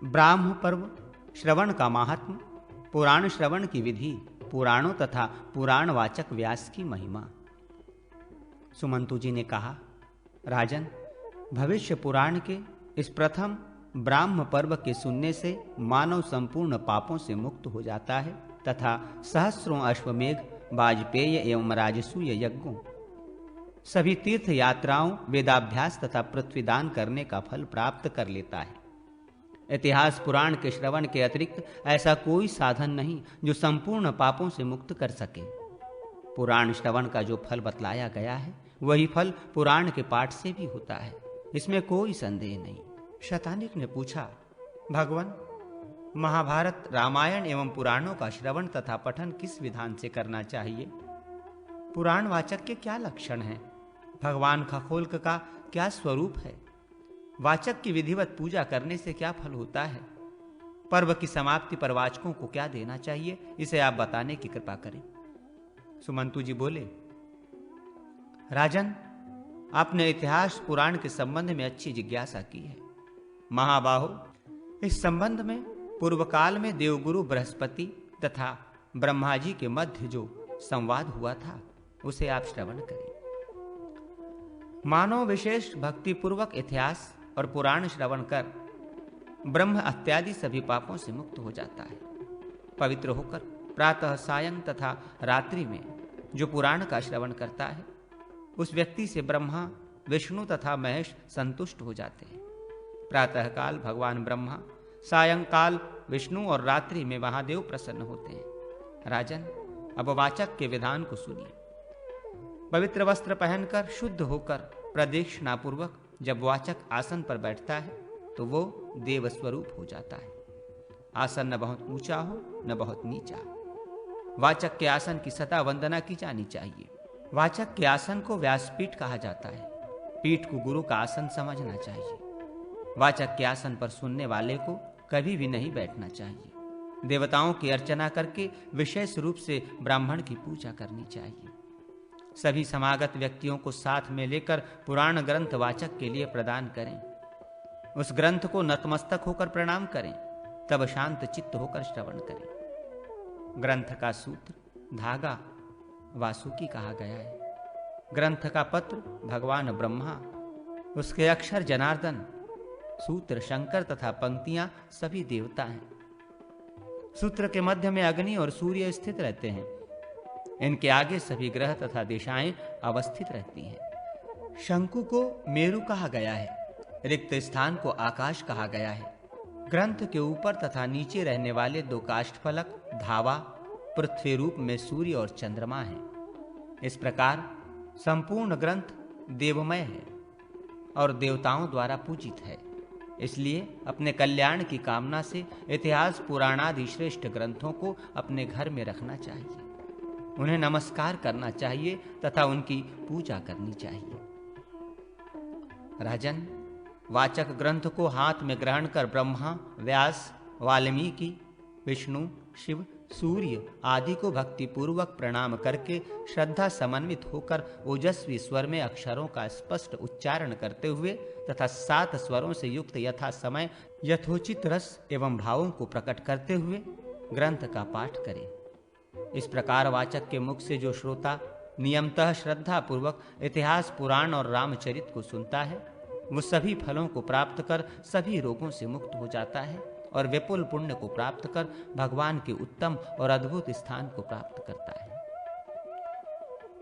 ब्राह्म पर्व श्रवण का महात्म, पुराण श्रवण की विधि, पुराणों तथा पुराणवाचक व्यास की महिमा। सुमंतु जी ने कहा, राजन, भविष्य पुराण के इस प्रथम ब्राह्म पर्व के सुनने से मानव संपूर्ण पापों से मुक्त हो जाता है तथा सहस्रों अश्वमेघ, वाजपेय एवं राजसूय यज्ञों, सभी तीर्थ यात्राओं, वेदाभ्यास तथा पृथ्वीदान करने का फल प्राप्त कर लेता है। इतिहास पुराण के श्रवण के अतिरिक्त ऐसा कोई साधन नहीं जो संपूर्ण पापों से मुक्त कर सके। पुराण श्रवण का जो फल बतलाया गया है वही फल पुराण के पाठ से भी होता है, इसमें कोई संदेह नहीं। शतानिक ने पूछा, भगवान, महाभारत, रामायण एवं पुराणों का श्रवण तथा पठन किस विधान से करना चाहिए? पुराणवाचक के क्या लक्षण हैं? भगवान खगोल्क का क्या स्वरूप है? वाचक की विधिवत पूजा करने से क्या फल होता है? पर्व की समाप्ति पर वाचकों को क्या देना चाहिए, इसे आप बताने की कृपा करें। सुमंतु जी बोले, राजन, आपने इतिहास पुराण के संबंध में अच्छी जिज्ञासा की है। महाबाहो, इस संबंध में पूर्व काल में देवगुरु बृहस्पति तथा ब्रह्मा जी के मध्य जो संवाद हुआ था उसे आप श्रवण करें। मानव विशेष भक्तिपूर्वक इतिहास और पुराण श्रवण कर ब्रह्म इत्यादि सभी पापों से मुक्त हो जाता है। पवित्र होकर प्रातः, सायं तथा रात्रि में जो पुराण का श्रवण करता है उस व्यक्ति से ब्रह्मा, विष्णु तथा महेश संतुष्ट हो जाते हैं। प्रातःकाल भगवान ब्रह्मा, सायंकाल विष्णु और रात्रि में महादेव प्रसन्न होते हैं। राजन, अब वाचक के विधान को सुनिए। पवित्र वस्त्र पहनकर शुद्ध होकर प्रदक्षिणा पूर्वक जब वाचक आसन पर बैठता है तो वो देव स्वरूप हो जाता है। आसन न बहुत ऊंचा हो न बहुत नीचा। वाचक के आसन की सदा वंदना की जानी चाहिए। वाचक के आसन को व्यासपीठ कहा जाता है। पीठ को गुरु का आसन समझना चाहिए। वाचक के आसन पर सुनने वाले को कभी भी नहीं बैठना चाहिए। देवताओं की अर्चना करके विशेष रूप से ब्राह्मण की पूजा करनी चाहिए। सभी समागत व्यक्तियों को साथ में लेकर पुराण ग्रंथ वाचक के लिए प्रदान करें। उस ग्रंथ को नतमस्तक होकर प्रणाम करें, तब शांत चित्त होकर श्रवण करें। ग्रंथ का सूत्र, धागा वासुकी कहा गया है। ग्रंथ का पत्र भगवान ब्रह्मा, उसके अक्षर जनार्दन, सूत्र शंकर तथा पंक्तियां सभी देवता हैं। सूत्र के मध्य में अग्नि और सूर्य स्थित रहते हैं। इनके आगे सभी ग्रह तथा दिशाएं अवस्थित रहती हैं। शंकु को मेरु कहा गया है। रिक्त स्थान को आकाश कहा गया है। ग्रंथ के ऊपर तथा नीचे रहने वाले दो काष्ठफलक, धावा, पृथ्वी रूप में सूर्य और चंद्रमा है। इस प्रकार संपूर्ण ग्रंथ देवमय है और देवताओं द्वारा पूजित है। इसलिए अपने कल्याण की कामना से इतिहास पुराणादि श्रेष्ठ ग्रंथों को अपने घर में रखना चाहिए। उन्हें नमस्कार करना चाहिए तथा उनकी पूजा करनी चाहिए। राजन, वाचक ग्रंथ को हाथ में ग्रहण कर ब्रह्मा, व्यास, वाल्मीकि, विष्णु, शिव, सूर्य आदि को भक्ति पूर्वक प्रणाम करके श्रद्धा समन्वित होकर ओजस्वी स्वर में अक्षरों का स्पष्ट उच्चारण करते हुए तथा 7 स्वरों से युक्त यथा समय यथोचित रस एवं भावों को प्रकट करते हुए ग्रंथ का पाठ करें। इस प्रकार वाचक के मुख से जो श्रोता नियमतः श्रद्धा पूर्वक इतिहास, पुराण और रामचरित को सुनता है वो सभी फलों को प्राप्त कर सभी रोगों से मुक्त हो जाता है और विपुल पुण्य को प्राप्त कर भगवान के उत्तम और अद्भुत स्थान को प्राप्त करता है।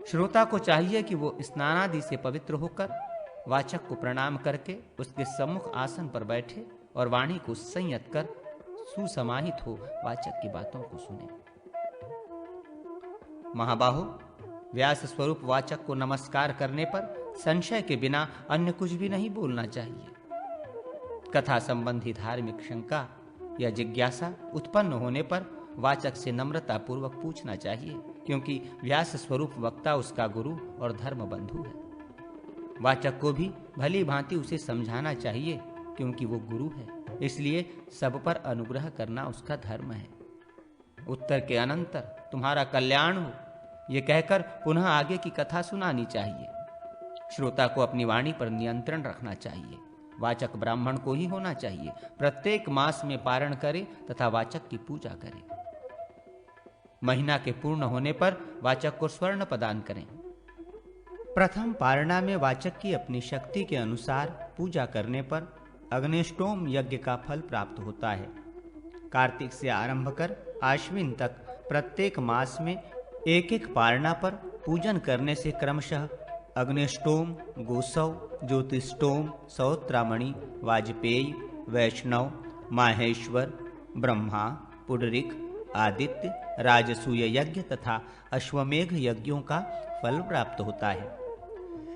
श्रोता को चाहिए कि वो स्नानादि से पवित्र होकर वाचक को प्रणाम करके उसके सम्मुख आसन पर बैठे और वाणी को संयत कर सुसमाहित हो वाचक की बातों को सुने। महाबाहो, व्यास स्वरूप वाचक को नमस्कार करने पर संशय के बिना अन्य कुछ भी नहीं बोलना चाहिए। कथा संबंधी धार्मिक शंका या जिज्ञासा उत्पन्न होने पर वाचक से नम्रता पूर्वक पूछना चाहिए, क्योंकि व्यास स्वरूप वक्ता उसका गुरु और धर्म बंधु है। वाचक को भी भली भांति उसे समझाना चाहिए, क्योंकि वो गुरु है, इसलिए सब पर अनुग्रह करना उसका धर्म है। उत्तर के अनंतर तुम्हारा कल्याण हो, ये कहकर पुनः आगे की कथा सुनानी चाहिए। श्रोता को अपनी वाणी पर नियंत्रण रखना चाहिए। वाचक ब्राह्मण को ही होना चाहिए। प्रत्येक मास में पारण करे तथा वाचक की पूजा करे। महीना के पूर्ण होने पर वाचक को स्वर्ण प्रदान करें। प्रथम पारणा में वाचक की अपनी शक्ति के अनुसार पूजा करने पर अग्निष्टोम यज्ञ का फल प्राप्त होता है। कार्तिक से आरंभ कर आश्विन तक प्रत्येक मास में एक एक पारणा पर पूजन करने से क्रमशः अग्निष्टोम, गोसव, ज्योतिष्टोम, सौत्रामणि, वाजपेयी, वैष्णव, माहेश्वर, ब्रह्मा, पुंडरीक, आदित्य, राजसूय यज्ञ तथा अश्वमेघ यज्ञों का फल प्राप्त होता है।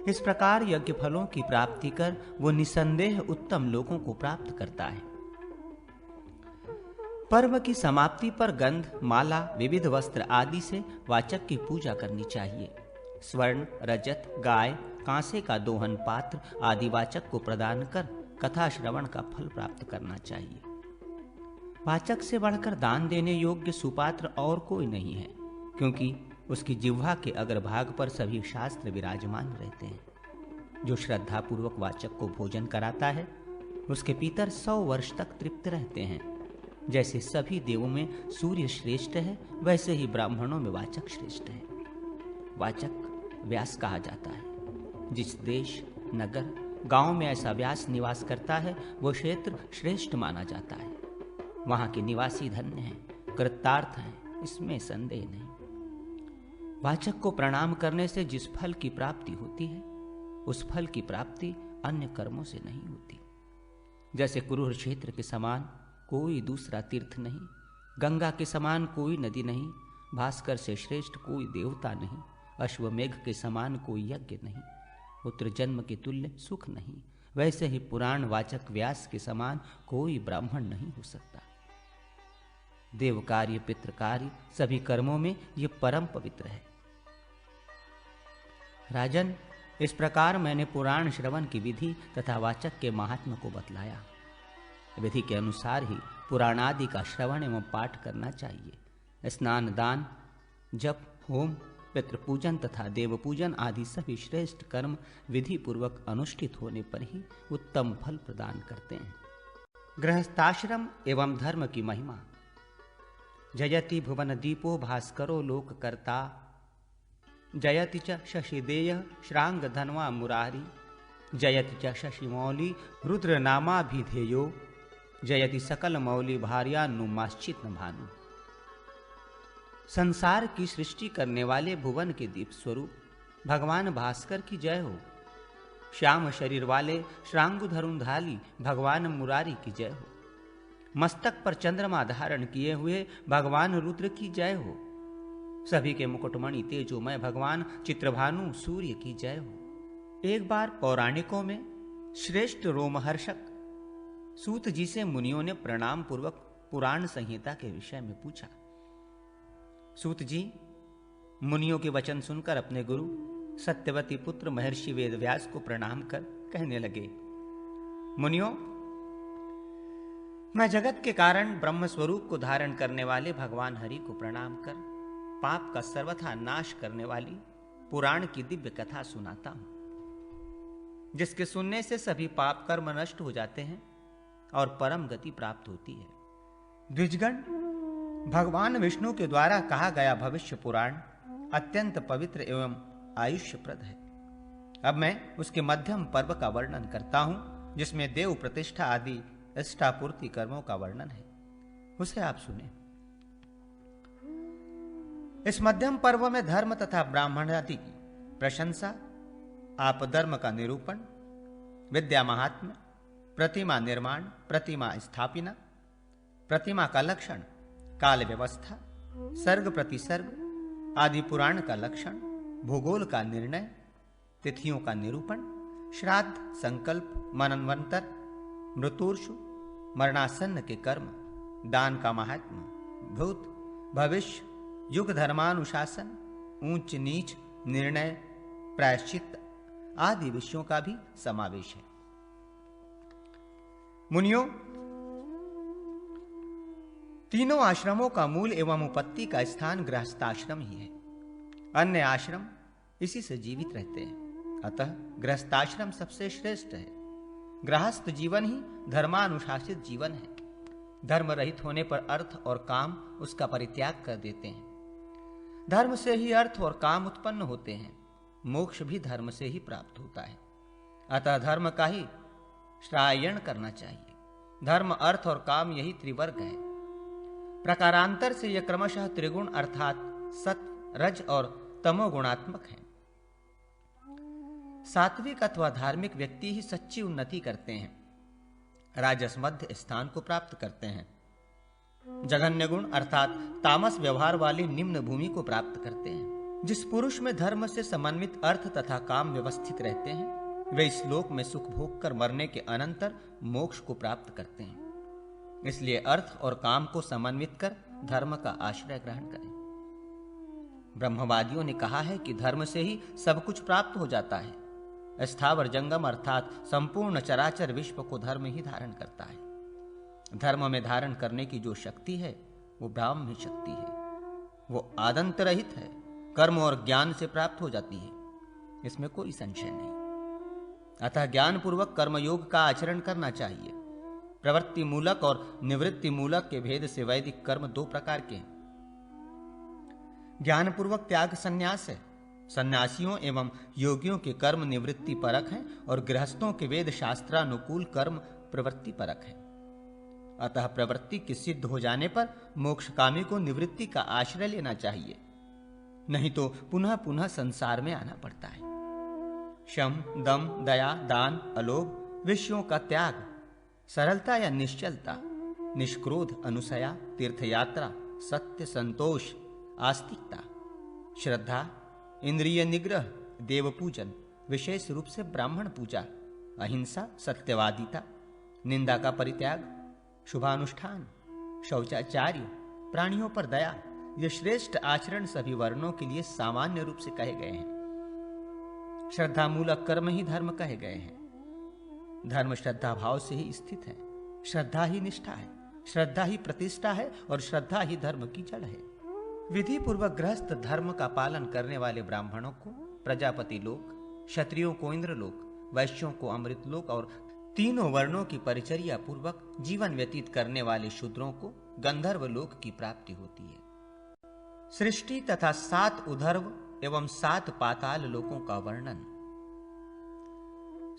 इस प्रकार यज्ञ फलों की प्राप्ति कर वो निसंदेह उत्तम लोगों को प्राप्त करता है। पर्व की समाप्ति पर गंध, माला, विविध वस्त्र आदि से वाचक की पूजा करनी चाहिए। स्वर्ण, रजत, गाय, कांसे का दोहन पात्र आदि वाचक को प्रदान कर कथा श्रवण का फल प्राप्त करना चाहिए। वाचक से बढ़कर दान देने योग्य सुपात्र और कोई नहीं है, क्योंकि उसकी जिह्वा के अग्रभाग पर सभी शास्त्र विराजमान रहते हैं। जो श्रद्धापूर्वक वाचक को भोजन कराता है उसके पितर 100 वर्ष तक तृप्त रहते हैं। जैसे सभी देवों में सूर्य श्रेष्ठ है, वैसे ही ब्राह्मणों में वाचक श्रेष्ठ है। वाचक व्यास कहा जाता है। जिस देश, नगर, गांव में ऐसा व्यास निवास करता है वो क्षेत्र श्रेष्ठ माना जाता है। वहां के निवासी धन्य हैं, कृतार्थ हैं, इसमें संदेह नहीं। वाचक को प्रणाम करने से जिस फल की प्राप्ति होती है उस फल की प्राप्ति अन्य कर्मों से नहीं होती। जैसे कुरुर क्षेत्र के समान कोई दूसरा तीर्थ नहीं, गंगा के समान कोई नदी नहीं, भास्कर से श्रेष्ठ कोई देवता नहीं, अश्वमेघ के समान कोई यज्ञ नहीं, पुत्र जन्म के तुल्य सुख नहीं, वैसे ही पुराण वाचक व्यास के समान कोई ब्राह्मण नहीं हो सकता। देव कार्य, पितृ कार्य, सभी कर्मों में ये परम पवित्र है। राजन, इस प्रकार मैंने पुराण श्रवण की विधि तथा वाचक के महात्म्य को बतलाया। विधि के अनुसार ही पुराणादि का श्रवण एवं पाठ करना चाहिए। स्नान, दान, जप, होम, पितृपूजन तथा देवपूजन आदि सभी श्रेष्ठ कर्म विधि पूर्वक अनुष्ठित होने पर ही उत्तम फल प्रदान करते हैं। गृहस्थाश्रम एवं धर्म की महिमा। जयति भुवन दीपो भास्करो लोककर्ता, जयति च शशिदेय श्रांग धनवा मुरारी, जयति च शशिमौली रुद्रनामाभिधेयो, जयति सकल मौली भार्यानुमाश्चित भानु। संसार की सृष्टि करने वाले भुवन के दीप स्वरूप भगवान भास्कर की जय हो। श्याम शरीर वाले श्रांगुधरुंधाली भगवान मुरारी की जय हो। मस्तक पर चंद्रमा धारण किए हुए भगवान रुद्र की जय हो। सभी के मुकुटमणि तेजोमय भगवान चित्रभानु सूर्य की जय हो। एक बार पौराणिकों में श्रेष्ठ रोमहर्षक सूत जी से मुनियों ने प्रणाम पूर्वक पुराण संहिता के विषय में पूछा। सूत जी मुनियों के वचन सुनकर अपने गुरु सत्यवती पुत्र महर्षि वेदव्यास को प्रणाम कर कहने लगे, मुनियों, मैं जगत के कारण ब्रह्म स्वरूप को धारण करने वाले भगवान हरि को प्रणाम कर पाप का सर्वथा नाश करने वाली पुराण की दिव्य कथा सुनाता हूं, जिसके सुनने से सभी पाप कर्म नष्ट हो जाते हैं और परम गति प्राप्त होती है। द्विजगण, भगवान विष्णु के द्वारा कहा गया भविष्य पुराण अत्यंत पवित्र एवं आयुष्यप्रद है। अब मैं उसके मध्यम पर्व का वर्णन करता हूं, जिसमें देव प्रतिष्ठा आदि इष्टापूर्ति कर्मों का वर्णन है। उसे आप सुने। इस मध्यम पर्व में धर्म तथा ब्राह्मण आदि की प्रशंसा, आपधर्म का निरूपण, विद्या महात्म्य, प्रतिमा निर्माण, प्रतिमा स्थापना, प्रतिमा का लक्षण, काल व्यवस्था, सर्ग प्रतिसर्ग आदि पुराण का लक्षण, भूगोल का निर्णय, तिथियों का निरूपण, श्राद्ध, संकल्प, मनन्वंतर, मृत्युर्षु, मरणासन्न के कर्म, दान का महात्म्य, भूत, भविष्य, युग धर्मानुशासन, ऊंच नीच, निर्णय, प्रायश्चित आदि विषयों का भी समावेश है। मुनियों, तीनों आश्रमों का मूल एवं उपत्ति का स्थान गृहस्थाश्रम ही है। अन्य आश्रम इसी से जीवित रहते हैं, अतः गृहस्थाश्रम सबसे श्रेष्ठ है। गृहस्थ जीवन ही धर्मानुशासित जीवन है। धर्म रहित होने पर अर्थ और काम उसका परित्याग कर देते हैं। धर्म से ही अर्थ और काम उत्पन्न होते हैं। मोक्ष भी धर्म से ही प्राप्त होता है। अतः धर्म का ही श्रायण करना चाहिए। धर्म, अर्थ और काम यही त्रिवर्ग है। प्रकारांतर से यह क्रमशः त्रिगुण अर्थात सत्व, रज और तमोगुणात्मक है। सात्विक अथवा धार्मिक व्यक्ति ही सच्ची उन्नति करते हैं, राजस मध्य स्थान को प्राप्त करते हैं। जघन्य गुण अर्थात तामस व्यवहार वाली निम्न भूमि को प्राप्त करते हैं। जिस पुरुष में धर्म से समन्वित अर्थ तथा काम व्यवस्थित रहते हैं, वे इस लोक में सुख भोग कर मरने के अनंतर मोक्ष को प्राप्त करते हैं। इसलिए अर्थ और काम को समन्वित कर धर्म का आश्रय ग्रहण करें। ब्रह्मवादियों ने कहा है कि धर्म से ही सब कुछ प्राप्त हो जाता है। स्थावर जंगम अर्थात संपूर्ण चराचर विश्व को धर्म ही धारण करता है। धर्म में धारण करने की जो शक्ति है वो ब्राह्मी शक्ति है। वो आदंत रहित है, कर्म और ज्ञान से प्राप्त हो जाती है, इसमें कोई संशय नहीं। अतः ज्ञान पूर्वक कर्मयोग का आचरण करना चाहिए। प्रवृत्ति मूलक और निवृत्ति मूलक के भेद से वैदिक कर्म दो प्रकार के हैं। ज्ञान पूर्वक त्याग संन्यास है। सन्यासियों एवं योगियों के कर्म निवृत्ति परक हैं और गृहस्थों के वेद शास्त्रानुकूल कर्म प्रवृत्ति परक है। अतः प्रवृत्ति की सिद्ध हो जाने पर मोक्षकामी को निवृत्ति का आश्रय लेना चाहिए, नहीं तो पुनः पुनः संसार में आना पड़ता है। शम, दम, दया, दान, अलोभ, विषयों का त्याग, सरलता या निश्चलता, निष्क्रोध, अनुसया, तीर्थयात्रा, सत्य, संतोष, आस्तिकता, श्रद्धा, इंद्रिय निग्रह, देव पूजन, विशेष रूप से ब्राह्मण पूजा, अहिंसा, सत्यवादिता, निंदा का परित्याग, शुभानुष्ठान, शौचाचार्य, प्राणियों पर दया, ये श्रेष्ठ आचरण सभी वर्णों के लिए सामान्य रूप से कहे गए हैं। श्रद्धा मूलक कर्म ही धर्म कहे गए हैं। धर्म श्रद्धा भाव से ही स्थित है। श्रद्धा ही निष्ठा है, श्रद्धा ही प्रतिष्ठा है और श्रद्धा ही धर्म की जड़ है। विधि पूर्वक गृहस्थ धर्म का पालन करने वाले ब्राह्मणों को प्रजापति लोक, क्षत्रियों को इंद्रलोक, वैश्यों को अमृत लोक और तीनों वर्णों की परिचर्या पूर्वक जीवन व्यतीत करने वाले शूद्रों को गंधर्व लोक की प्राप्ति होती है। सृष्टि तथा 7 उधर्व एवं 7 पाताल लोकों का वर्णन।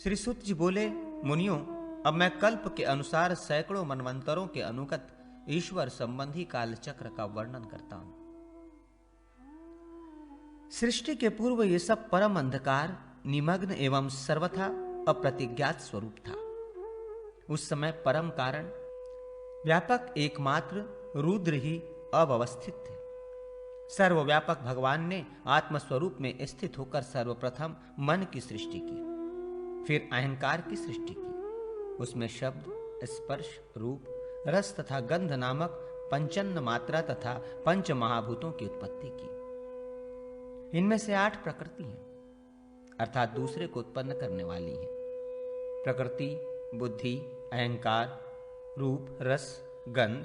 श्री सूत जी बोले, मुनियों, अब मैं कल्प के अनुसार सैकड़ों मनवंतरों के अनुगत ईश्वर संबंधी कालचक्र का वर्णन करता हूं। सृष्टि के पूर्व ये सब परम अंधकार, निमग्न एवं सर्वथा अप्रतिज्ञात स्वरूप था। उस समय परम कारण व्यापक एकमात्र रुद्र ही अव्यवस्थित थे। सर्वव्यापक भगवान ने आत्मस्वरूप में स्थित होकर सर्वप्रथम मन की सृष्टि की, फिर अहंकार की सृष्टि की। उसमें शब्द, स्पर्श, रूप, रस तथा गंध नामक पंचन्न मात्रा तथा पंच महाभूतों की उत्पत्ति की। इनमें से 8 प्रकृति हैं, अर्थात दूसरे को उत्पन्न करने वाली हैं। प्रकृति, बुद्धि, अहंकार, रूप, रस, गंध,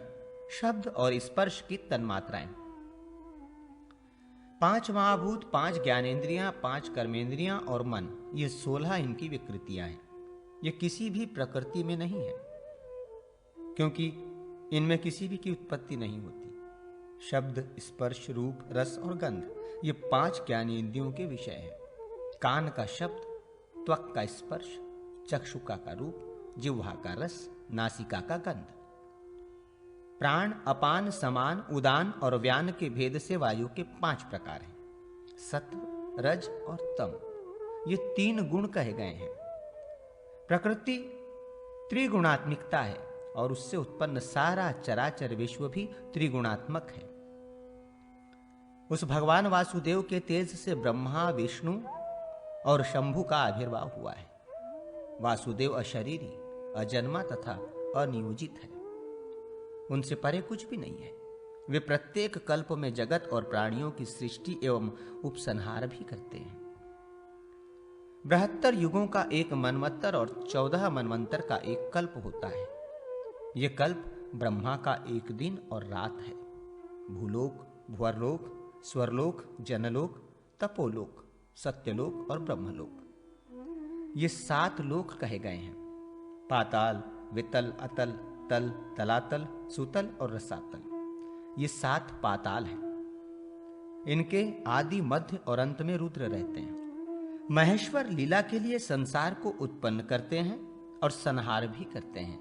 शब्द और स्पर्श की तन्मात्राएं। 5 महाभूत, 5 ज्ञानेंद्रियां, 5 कर्मेंद्रियां और मन, ये 16 इनकी विकृतियां हैं। ये किसी भी प्रकृति में नहीं है, क्योंकि इनमें किसी भी की उत्पत्ति नहीं होती। शब्द, स्पर्श, रूप, रस और गंध, ये 5 ज्ञानेंद्रियों के विषय हैं। कान का शब्द, त्वक का स्पर्श, चक्षुका का रूप, जिह्वा का रस, नासिका का गंध। प्राण, अपान, समान, उदान और व्यान के भेद से वायु के 5 प्रकार हैं। सत्व, रज और तम, ये 3 गुण कहे गए हैं। प्रकृति त्रिगुणात्मिकता है और उससे उत्पन्न सारा चराचर विश्व भी त्रिगुणात्मक है। उस भगवान वासुदेव के तेज से ब्रह्मा, विष्णु और शंभु का आविर्भाव हुआ है। वासुदेव अशरीरी, अजन्मा तथा अनियोजित है। उनसे परे कुछ भी नहीं है। वे प्रत्येक कल्प में जगत और प्राणियों की सृष्टि एवं उपसंहार भी करते हैं। 72 युगों का एक मनवंतर और 14 मनवंतर का एक कल्प होता है। यह कल्प ब्रह्मा का एक दिन और रात है। भूलोक, भुवरलोक, स्वरलोक, जनलोक, तपोलोक, सत्यलोक और ब्रह्मलोक, ये 7 लोक कहे गए हैं। पाताल, वितल, अतल, तल, तलातल, सुतल और रसातल, ये 7 पाताल हैं। इनके आदि, मध्य और अंत में रुद्र रहते हैं। महेश्वर लीला के लिए संसार को उत्पन्न करते हैं और संहार भी करते हैं।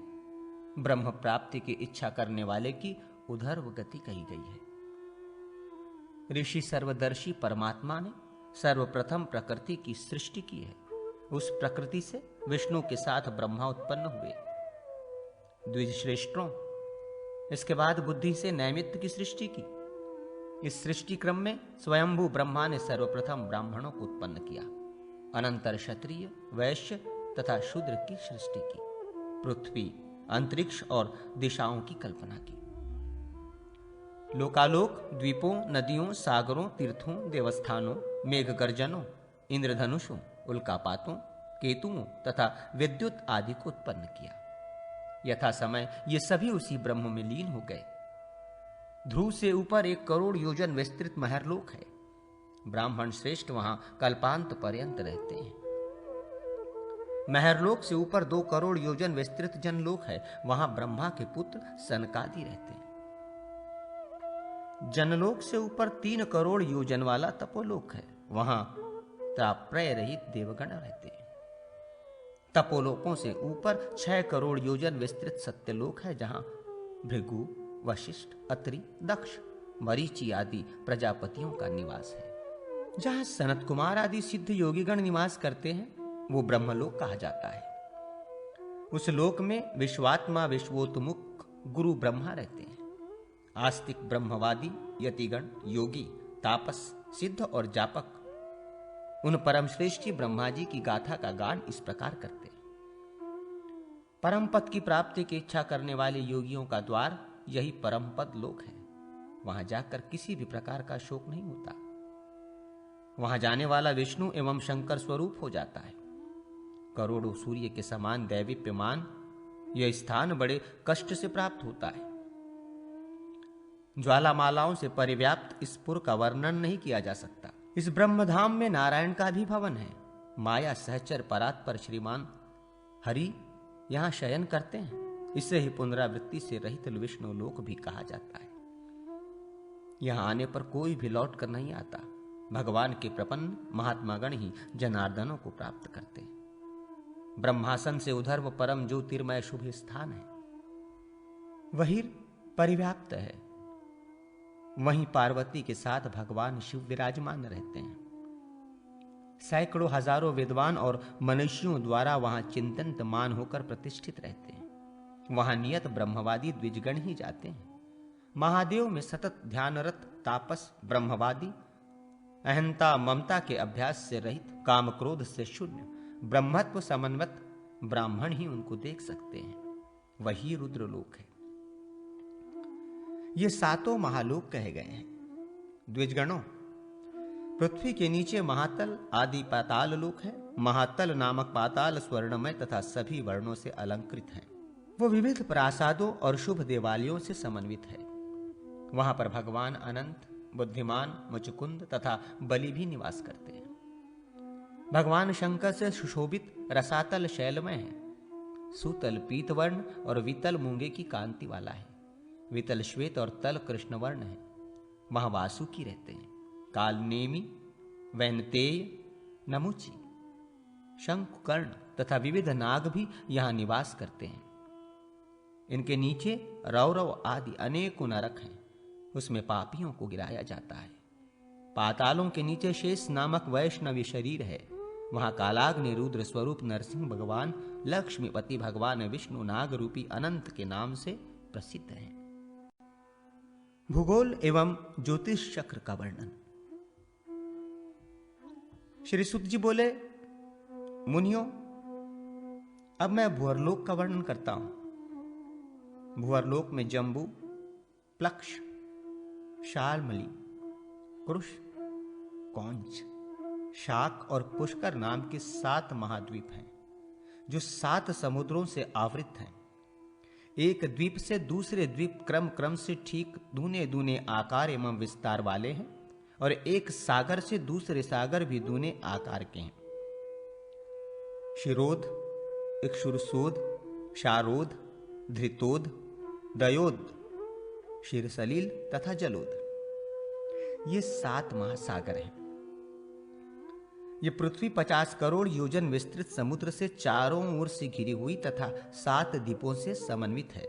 ब्रह्म प्राप्ति की इच्छा करने वाले की उधर्व गति कही गई है। ऋषि सर्वदर्शी परमात्मा ने सर्वप्रथम प्रकृति की सृष्टि की है। उस प्रकृति से विष्णु के साथ ब्रह्मा उत्पन्न हुए, द्विजश्रेष्ठों। इसके बाद बुद्धि से नैमित्त की सृष्टि की। इस सृष्टि क्रम में स्वयंभू ब्रह्मा ने सर्वप्रथम ब्राह्मणों को उत्पन्न किया, अनंतर क्षत्रिय, वैश्य तथा शूद्र की सृष्टि की, पृथ्वी, अंतरिक्ष और दिशाओं की कल्पना की। लोकालोक, द्वीपों, नदियों, सागरों, तीर्थों, देवस्थानों, मेघगर्जनों, इंद्रधनुषों, उल्कापातों, केतुओं तथा विद्युत आदि को उत्पन्न किया। यथा समय ये सभी उसी ब्रह्म में लीन हो गए। ध्रुव से ऊपर 1 करोड़ योजन विस्तृत महरलोक है। ब्राह्मण श्रेष्ठ वहां कल्पांत पर्यंत रहते हैं। महरलोक से ऊपर 2 करोड़ योजन विस्तृत जनलोक है। वहां ब्रह्मा के पुत्र सनकादि रहते हैं। जनलोक से ऊपर 3 करोड़ योजन वाला तपोलोक है। वहां त्राप्रय रहित देवगण रहते हैं। तपोलोकों से ऊपर 6 करोड़ योजन विस्तृत सत्यलोक है, जहां भृगु, वशिष्ठ, अत्रि, दक्ष, मरीचि आदि प्रजापतियों का निवास है। जहां सनत कुमार आदि सिद्ध योगीगण निवास करते हैं, वो ब्रह्मलोक कहा जाता है। उस लोक में विश्वात्मा, विश्वोत्मुख गुरु ब्रह्मा रहते हैं। आस्तिक, ब्रह्मवादी, यतिगण, योगी, तापस, सिद्ध और जापक उन परम श्रेष्ठी ब्रह्मा जी की गाथा का गान इस प्रकार करते हैं। परम पद की प्राप्ति की इच्छा करने वाले योगियों का द्वार यही परम पद लोक है। वहां जाकर किसी भी प्रकार का शोक नहीं होता। वहां जाने वाला विष्णु एवं शंकर स्वरूप हो जाता है। करोड़ों सूर्य के समान दैवीप्यमान यह स्थान बड़े कष्ट से प्राप्त होता है। ज्वालामालाओं से परिव्याप्त इस पुर का वर्णन नहीं किया जा सकता। इस ब्रह्मधाम में नारायण का भी भवन है। माया सहचर परात्पर श्रीमान हरि यहां शयन करते हैं। इसे ही पुनरावृत्ति से रहित विष्णु लोक भी कहा जाता है। यहां आने पर कोई भी लौट कर नहीं आता। भगवान के प्रपन्न महात्मागण ही जनार्दनों को प्राप्त करते हैं। ब्रह्मासन से उधर वो परम ज्योतिर्मय शुभ स्थान है। वही परिव्याप्त है। वहीं पार्वती के साथ भगवान शिव विराजमान रहते हैं। सैकड़ों हजारों विद्वान और मनुष्यों द्वारा वहां चिंतनमान होकर प्रतिष्ठित रहते हैं। वहां नियत ब्रह्मवादी द्विजगण ही जाते हैं। महादेव में सतत ध्यानरत तापस ब्रह्मवादी अहंता ममता के अभ्यास से रहित, काम क्रोध से शून्य, ब्रह्मत्व समन्वित ब्राह्मण ही उनको देख सकते हैं। वही रुद्रलोक है। ये 7 महालोक कहे गए हैं। द्विजगणों, पृथ्वी के नीचे महातल आदि पाताल लोक है। महातल नामक पाताल स्वर्णमय तथा सभी वर्णों से अलंकृत है। वो विविध प्रासादों और शुभ देवालयों से समन्वित है। वहां पर भगवान अनंत, बुद्धिमान, मुचकुंद तथा बलि भी निवास करते हैं। भगवान शंकर से सुशोभित रसातल शैलमय है। सुतल पीतवर्ण और वितल मूंगे की कांति वाला है। वितल श्वेत और तल कृष्ण वर्ण है। वहां वासुकी रहते हैं। कालनेमी, वैनतेय, नमुची, शंकुकर्ण तथा विविध नाग भी यहां निवास करते हैं। इनके नीचे रौरव आदि अनेकों नरक हैं। उसमें पापियों को गिराया जाता है। पातालों के नीचे शेष नामक वैष्णवी शरीर है। वहां कालाग्नि रुद्र स्वरूप नरसिंह भगवान, लक्ष्मीपति भगवान विष्णु नाग रूपी अनंत के नाम से प्रसिद्ध है। भूगोल एवं ज्योतिष चक्र का वर्णन। श्री सुत जी बोले, मुनियों, अब मैं भुवरलोक का वर्णन करता हूं। भुवरलोक में जम्बू, प्लक्ष, शालमली, कुरुष, कौंच, शाक और पुष्कर नाम के 7 महाद्वीप हैं, जो 7 समुद्रों से आवृत हैं। एक द्वीप से दूसरे द्वीप क्रम क्रम से ठीक दूने दूने आकार एवं विस्तार वाले हैं, और एक सागर से दूसरे सागर भी दूने आकार के हैं। शिरोध, इक्षुरसोध, शारोद, धृतोद, दयोद, शीर्षलील तथा जलोद। ये 7 महासागर हैं। ये पृथ्वी 50 करोड़ योजन विस्तृत समुद्र से चारों ओर से घिरी हुई तथा 7 द्वीपों से समन्वित है।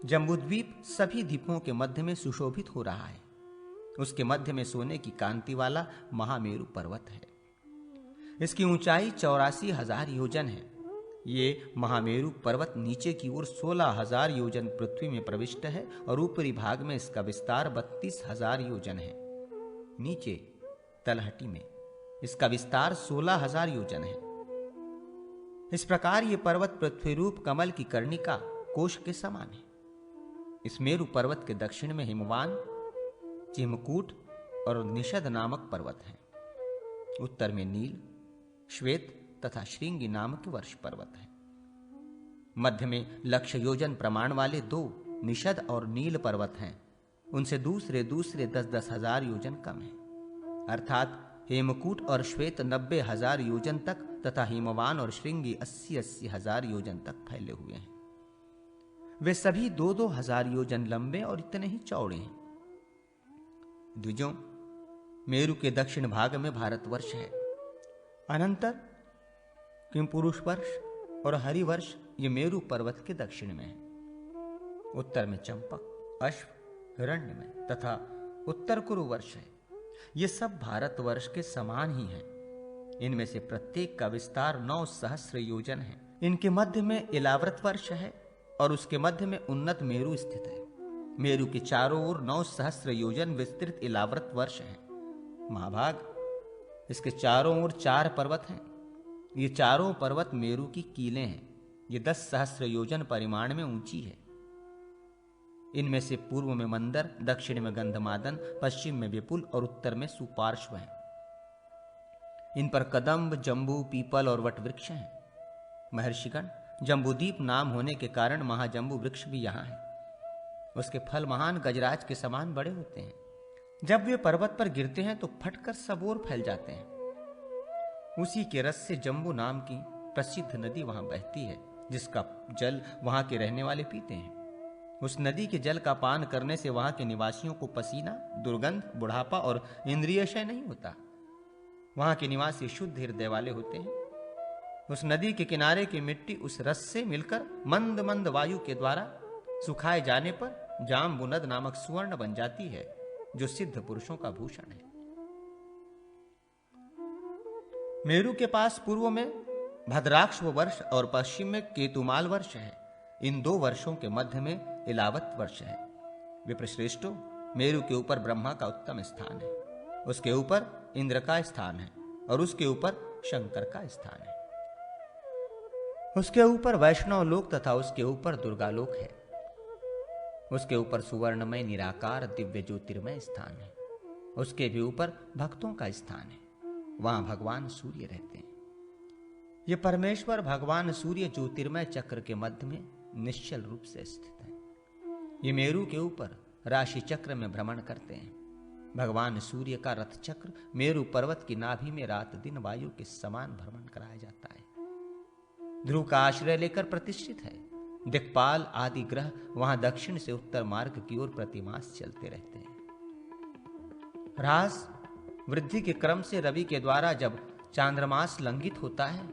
जम्बूद्वीप सभी द्वीपों के मध्य में सुशोभित हो रहा है। उसके मध्य में सोने की कांति वाला महामेरु पर्वत है। इसकी ऊंचाई 84,000 योजन है। ये महामेरु पर्वत नीचे की ओर 16,000 योजन पृथ्वी में प्रविष्ट है और ऊपरी भाग में इसका विस्तार 32,000 योजन है। नीचे तलहटी में इसका विस्तार 16,000 योजन है। इस प्रकार ये पर्वत पृथ्वी रूप कमल की कर्णिका कोश के समान है। इस मेरु पर्वत के दक्षिण में हिमवान, चिमकूट और निषद नामक पर्वत हैं। उत्तर में नील, श्वेत तथा श्रृंगी नामक वर्ष पर्वत है। मध्य में लक्ष्य योजन प्रमाण वाले 2 निषद और नील पर्वत हैं। उनसे दूसरे 10-10 हजार योजन कम है। अर्थात हेमकूट और श्वेत 90,000 योजन तक तथा हिमवान और श्रृंगी 80-80 हजार योजन तक फैले हुए हैं। वे सभी 2-2 हजार योजन लंबे और इतने ही चौड़े हैं। द्विजों, मेरु के दक्षिण भाग में भारतवर्ष है। अनंतर किमपुरुष वर्ष और हरिवर्ष ये मेरु पर्वत के दक्षिण में है। उत्तर में चंपक, अश्व, हिरण्य में तथा उत्तर कुरु वर्ष है। ये सब भारतवर्ष के समान ही हैं। इनमें से प्रत्येक का विस्तार 9 सहस्र योजन है। इनके मध्य में इलाव्रत वर्ष है और उसके मध्य में उन्नत मेरु स्थित है। मेरु के चारों ओर 9 सहस्र योजन विस्तृत इलाव्रत वर्ष है। महाभाग, इसके चारों ओर 4 पर्वत हैं। ये चारों पर्वत मेरु की कीलें हैं। ये 10 सहस्र योजन परिमाण में ऊंची है। इनमें से पूर्व में मंदर, दक्षिण में गंधमादन, पश्चिम में विपुल और उत्तर में सुपार्श्व है। इन पर कदम्ब, जम्बू, पीपल और वट वृक्ष हैं। महर्षिगण, जम्बूद्वीप नाम होने के कारण महाजम्बू वृक्ष भी यहाँ है। उसके फल महान गजराज के समान बड़े होते हैं। जब वे पर्वत पर गिरते हैं तो फटकर सब ओर फैल जाते हैं। उसी के रस से जम्बू नाम की प्रसिद्ध नदी वहां बहती है, जिसका जल वहां के रहने वाले पीते हैं। उस नदी के जल का पान करने से वहां के निवासियों को पसीना, दुर्गंध, बुढ़ापा और इंद्रिय क्षय नहीं होता। वहां के निवासी शुद्ध हृदय वाले होते हैं। उस नदी के किनारे की मिट्टी उस रस से मिलकर मंद मंद वायु के द्वारा सुखाए जाने पर जाम्बुनद नामक सुवर्ण बन जाती है, जो सिद्ध पुरुषों का भूषण है। मेरु के पास पूर्व में भद्राक्ष वर्ष और पश्चिम में केतुमाल वर्ष है। इन 2 वर्षों के मध्य में इलावत वर्ष है। विप्रश्रेष्ठों, मेरु के ऊपर ब्रह्मा का उत्तम स्थान है। उसके ऊपर इंद्र का स्थान है और उसके ऊपर शंकर का स्थान है। उसके ऊपर वैष्णव लोक तथा उसके ऊपर दुर्गालोक है। उसके ऊपर सुवर्णमय निराकार दिव्य ज्योतिर्मय स्थान है। उसके भी ऊपर भक्तों का स्थान है। वहां भगवान सूर्य रहते हैं। ये परमेश्वर भगवान सूर्य ज्योतिर्मय चक्र के मध्य में निश्चल रूप से स्थित है। ये मेरु के ऊपर राशि चक्र में भ्रमण करते हैं। भगवान सूर्य का रथ चक्र मेरु पर्वत की नाभि में रात दिन वायु के समान भ्रमण कराया जाता है। ध्रुव का आश्रय लेकर प्रतिष्ठित है। दिक्पाल आदि ग्रह वहां दक्षिण से उत्तर मार्ग की ओर प्रतिमास चलते रहते हैं। ह्रास वृद्धि के क्रम से रवि के द्वारा जब चांद्रमास लंघित होता है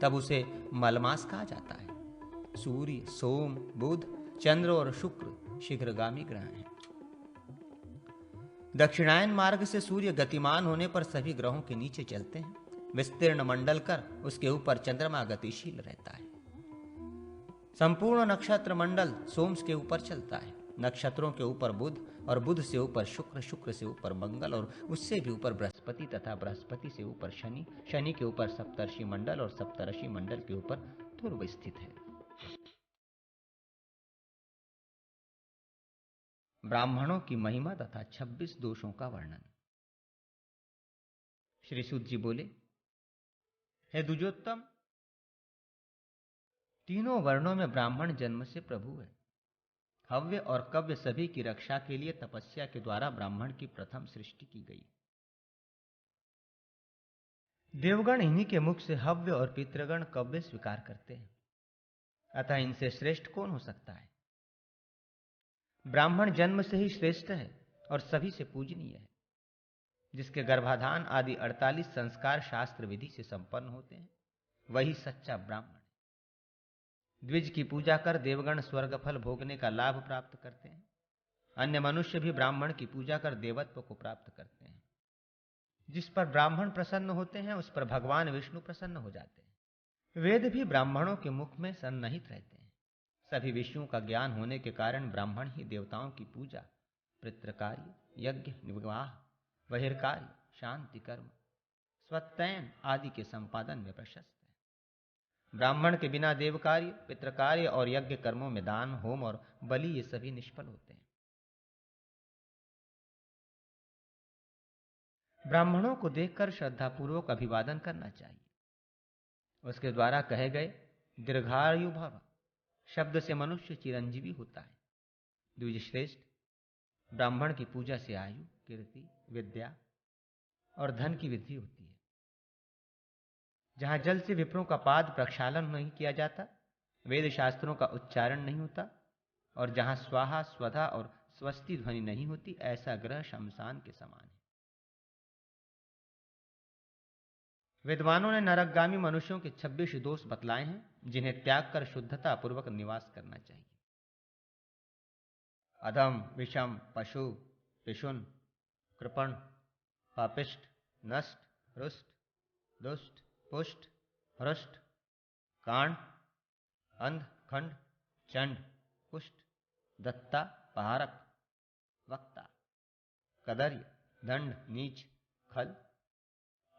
तब उसे मलमास कहा जाता है। सूर्य, सोम, बुध, चंद्र और शुक्र शीघ्रगामी ग्रह हैं। दक्षिणायन मार्ग से सूर्य गतिमान होने पर सभी ग्रहों के नीचे चलते हैं। विस्तीर्ण मंडल कर उसके ऊपर चंद्रमा गतिशील रहता है। संपूर्ण नक्षत्र मंडल सोम के ऊपर चलता है। नक्षत्रों के ऊपर बुध और बुध से ऊपर शुक्र, शुक्र से ऊपर मंगल और उससे भी ऊपर बृहस्पति तथा बृहस्पति से ऊपर शनि, शनि के ऊपर सप्तर्षि मंडल और सप्तर्षि मंडल के ऊपर ध्रुव स्थित है। ब्राह्मणों की महिमा तथा 26 दोषों का वर्णन। श्री सूत जी बोले, हे द्विजोत्तम, तीनों वर्णों में ब्राह्मण जन्म से प्रभु है। हव्य और कव्य सभी की रक्षा के लिए तपस्या के द्वारा ब्राह्मण की प्रथम सृष्टि की गई। देवगण इन्हीं के मुख से हव्य और पितृगण कव्य स्वीकार करते हैं, अतः इनसे श्रेष्ठ कौन हो सकता है। ब्राह्मण जन्म से ही श्रेष्ठ है और सभी से पूजनीय है, जिसके गर्भाधान आदि 48 संस्कार शास्त्र विधि से संपन्न होते हैं, वही सच्चा ब्राह्मण है। द्विज की पूजा कर देवगण स्वर्ग फल भोगने का लाभ प्राप्त करते हैं। अन्य मनुष्य भी ब्राह्मण की पूजा कर देवत्व को प्राप्त करते हैं। जिस पर ब्राह्मण प्रसन्न होते हैं उस पर भगवान विष्णु प्रसन्न हो जाते हैं। वेद भी ब्राह्मणों के मुख में सन्निहित रहते हैं। सभी विषयों का ज्ञान होने के कारण ब्राह्मण ही देवताओं की पूजा, पितृकार्य, यज्ञ, विवाह, बहिर्कार्य, शांति कर्म, स्वत्ययन आदि के संपादन में प्रशस्त है। ब्राह्मण के बिना देव कार्य, पितृकार्य और यज्ञ कर्मों में दान, होम और बलि ये सभी निष्फल होते हैं। ब्राह्मणों को देखकर श्रद्धापूर्वक अभिवादन करना चाहिए। उसके द्वारा कहे गए दीर्घायु भव शब्द से मनुष्य चिरंजीवी होता है। द्विजश्रेष्ठ, ब्राह्मण की पूजा से आयु, कीर्ति, विद्या और धन की वृद्धि होती है। जहां जल से विप्रों का पाद प्रक्षालन नहीं किया जाता, वेद शास्त्रों का उच्चारण नहीं होता और जहां स्वाहा, स्वधा और स्वस्ति ध्वनि नहीं होती, ऐसा ग्रह शमशान के समान है। विद्वानों ने नरकगामी मनुष्यों के 26 दोष बतलाए हैं, जिन्हें त्याग कर शुद्धता पूर्वक निवास करना चाहिए। अधम, विषम, पशु, पिशुन, कृपण, पापिष्ट, नष्ट, रुष्ट, दुष्ट, पुष्ट, भ्रष्ट, कांड, अंध, खंड, चंड, कुष्ठ, दत्ता, पहारक, वक्ता, कदर्य, दंड, नीच, खल,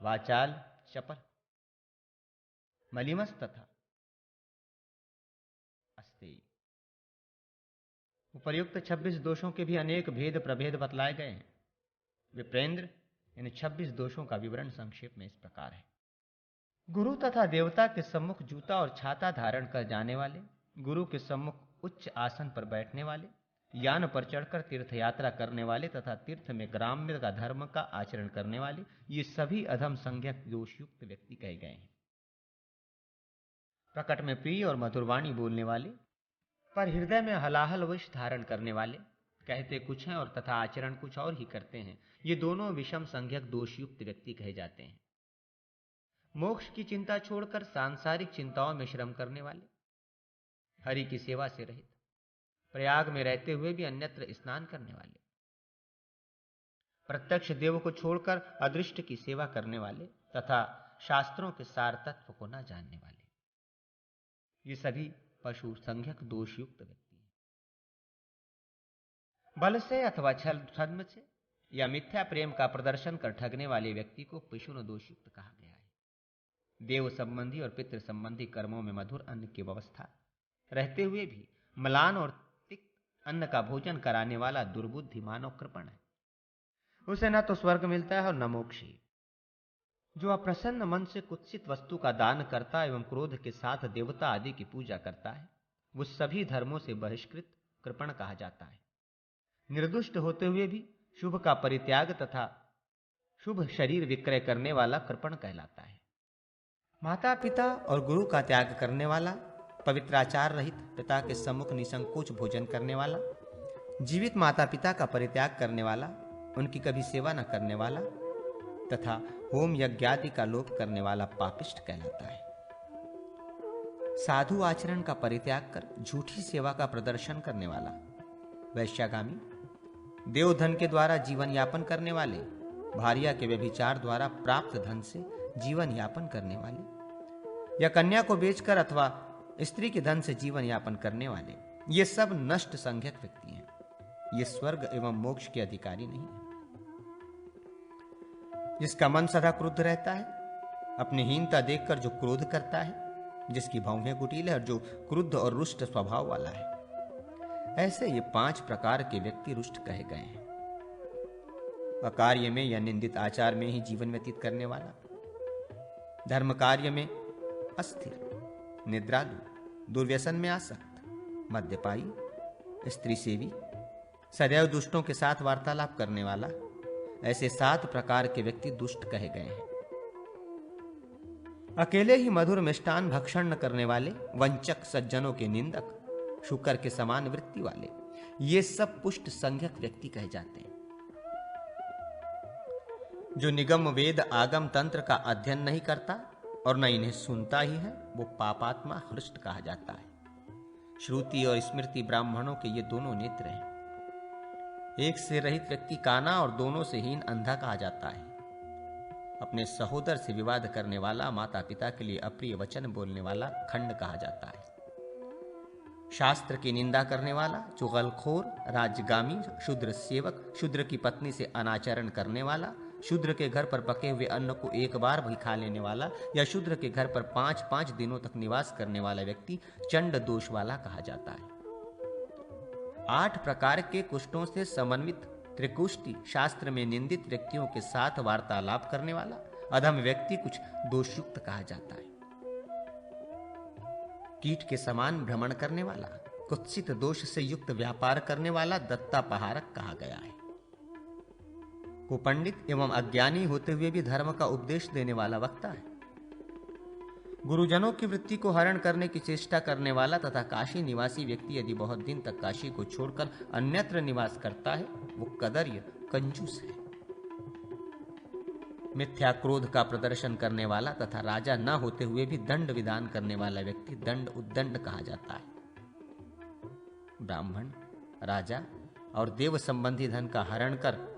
वाचाल, चपल, मलिमस तथा अस्तेय। उपर्युक्त 26 दोषों के भी अनेक भेद प्रभेद बतलाए गए हैं। विप्रेंद्र, इन 26 दोषों का विवरण संक्षेप में इस प्रकार है। गुरु तथा देवता के सम्मुख जूता और छाता धारण कर जाने वाले, गुरु के सम्मुख उच्च आसन पर बैठने वाले, यान पर चढ़कर तीर्थ यात्रा करने वाले तथा तीर्थ में ग्राम्य का धर्म का आचरण करने वाले, ये सभी अधम संज्ञक दोषयुक्त व्यक्ति कहे गए हैं। प्रकट में प्रिय और मधुरवाणी बोलने वाले, पर हृदय में हलाहल विष धारण करने वाले, कहते कुछ हैं और तथा आचरण कुछ और ही करते हैं, ये दोनों विषम संज्ञक दोषयुक्त व्यक्ति कहे जाते हैं। मोक्ष की चिंता छोड़कर सांसारिक चिंताओं में श्रम करने वाले, हरि की सेवा से रहित, प्रयाग में रहते हुए भी अन्यत्र स्नान करने वाले, प्रत्यक्ष देव को छोड़कर अदृष्ट की सेवा करने वाले तथा शास्त्रों के सार तत्व को न जानने वाले, ये सभी पशु संज्ञक दोषयुक्त व्यक्ति हैं। बल से अथवा छल से या मिथ्या प्रेम का प्रदर्शन कर ठगने वाले व्यक्ति को पिशुन दोषयुक्त कहा गया है। देव संबंधी और पितृ संबंधी कर्मों में मधुर अन्न की व्यवस्था रहते हुए भी म्लान और तिक्त अन्न का भोजन कराने वाला दुर्बुद्धि मानव कृपण है। उसे न तो स्वर्ग मिलता है और न मोक्ष ही। जो अप्रसन्न मन से कुत्सित वस्तु का दान करता एवं क्रोध के साथ देवता आदि की पूजा करता है, वो सभी धर्मों से बहिष्कृत कृपण कहा जाता है। निर्दुष्ट होते हुए भी शुभ का परित्याग तथा शुभ शरीर विक्रय करने वाला कृपण कहलाता है। माता पिता और गुरु का त्याग करने वाला, पवित्राचार रहित पिता के सम्मुख निसंकोच भोजन करने वाला, जीवित माता पिता का परित्याग करने वाला, उनकी कभी सेवा न करने वाला तथा होम यज्ञादि का लोप करने वाला पापिष्ट कहलाता है। साधु आचरण का परित्याग कर झूठी सेवा का प्रदर्शन करने वाला, वैश्यागामी, देवधन के द्वारा जीवन यापन करने वाले, भार्या के व्यभिचार द्वारा प्राप्त धन से जीवन यापन करने वाले, या कन्या को बेचकर अथवा स्त्री के धन से जीवन यापन करने वाले, ये सब नष्ट संज्ञक व्यक्ति हैं। ये स्वर्ग एवं मोक्ष के अधिकारी नहीं है। जिसका मन सदा क्रुद्ध रहता है, अपनी हीनता देखकर जो क्रोध करता है, जिसकी भौहें कुटिल है और जो क्रुद्ध और रुष्ट स्वभाव वाला है, ऐसे ये 5 प्रकार के व्यक्ति रुष्ट कहे गए हैं। अकार्य में या निंदित आचार में ही जीवन व्यतीत करने वाला, धर्म कार्य में अस्थिर, निद्रालु, दुर्व्यसन में आसक्त, मद्यपाई, स्त्री सेवी, सदैव दुष्टों के साथ वार्तालाप करने वाला, ऐसे 7 प्रकार के व्यक्ति दुष्ट कहे गए हैं। अकेले ही मधुर मिष्टान भक्षण न करने वाले, वंचक, सज्जनों के निंदक, शुकर के समान वृत्ति वाले, ये सब पुष्ट संज्ञक व्यक्ति कहे जाते हैं। जो निगम वेद आगम तंत्र का अध्ययन नहीं करता और न इन्हें सुनता ही है, वो पापात्मा हृष्ट कहा जाता है। श्रुति और स्मृति ब्राह्मणों के ये दोनों नेत्र हैं। एक से रहित व्यक्ति काना और दोनों से हीन अंधा कहा जाता है। अपने सहोदर से विवाद करने वाला, माता पिता के लिए अप्रिय वचन बोलने वाला खंड कहा जाता है। शास्त्र की निंदा करने वाला, चुगलखोर, राजगामी, शूद्र सेवक, शूद्र की पत्नी से अनाचरण करने वाला, शूद्र के घर पर पके हुए अन्न को एक बार भी खा लेने वाला या शूद्र के घर पर 5-5 दिनों तक निवास करने वाला व्यक्ति चंड दोष वाला कहा जाता है। 8 प्रकार के कुष्ठों से समन्वित त्रिकुष्टि शास्त्र में निंदित व्यक्तियों के साथ वार्तालाप करने वाला अधम व्यक्ति कुछ दोषयुक्त कहा जाता है। कीट के समान भ्रमण करने वाला, कुत्सित दोष से युक्त व्यापार करने वाला दत्तापहारक कहा गया है। कुपंडित एवं अज्ञानी होते हुए भी धर्म का उपदेश देने वाला वक्ता है। गुरुजनों की वृत्ति को हरण करने की चेष्टा करने वाला तथा काशी निवासी व्यक्ति यदि बहुत दिन तक काशी को छोड़कर अन्यत्र निवास करता है, वो कदर्य, कंजूस है। मिथ्या क्रोध का प्रदर्शन करने वाला तथा राजा न होते हुए भी दंड विधान करने वाला व्यक्ति दंड उद्दंड कहा जाता है। ब्राह्मण, राजा और देव संबंधी धन का हरण कर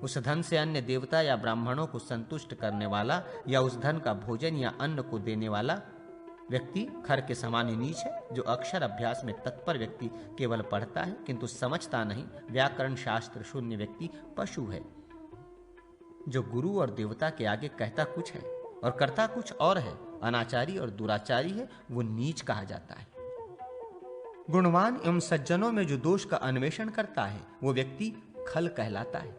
उस धन से अन्य देवता या ब्राह्मणों को संतुष्ट करने वाला या उस धन का भोजन या अन्न को देने वाला व्यक्ति खर के समान ही नीच है। जो अक्षर अभ्यास में तत्पर व्यक्ति केवल पढ़ता है किंतु समझता नहीं, व्याकरण शास्त्र शून्य व्यक्ति पशु है। जो गुरु और देवता के आगे कहता कुछ है और करता कुछ और है, अनाचारी और दुराचारी है, वो नीच कहा जाता है। गुणवान एवं सज्जनों में जो दोष का अन्वेषण करता है, वो व्यक्ति खल कहलाता है।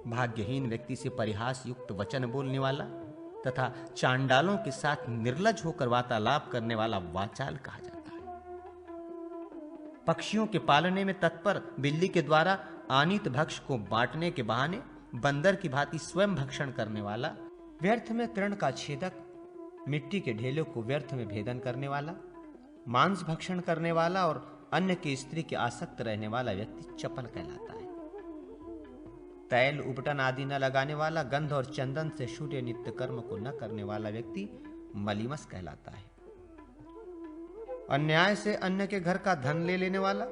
भाग्यहीन व्यक्ति से परिहास युक्त वचन बोलने वाला तथा चांडालों के साथ निर्लज होकर वार्तालाप करने वाला वाचाल कहा जाता है। पक्षियों के पालने में तत्पर बिल्ली के द्वारा आनित भक्ष को बांटने के बहाने बंदर की भांति स्वयं भक्षण करने वाला, व्यर्थ में तृण का छेदक, मिट्टी के ढेलों को व्यर्थ में भेदन करने वाला, मांस भक्षण करने वाला और अन्य की स्त्री के आसक्त रहने वाला व्यक्ति चपल कहलाता है। तैल उपटन आदि न लगाने वाला, गंध और चंदन से सूर्य नित्य कर्म को न करने वाला व्यक्ति मलीमस कहलाता है। अन्याय से अन्य के घर का धन ले लेने वाला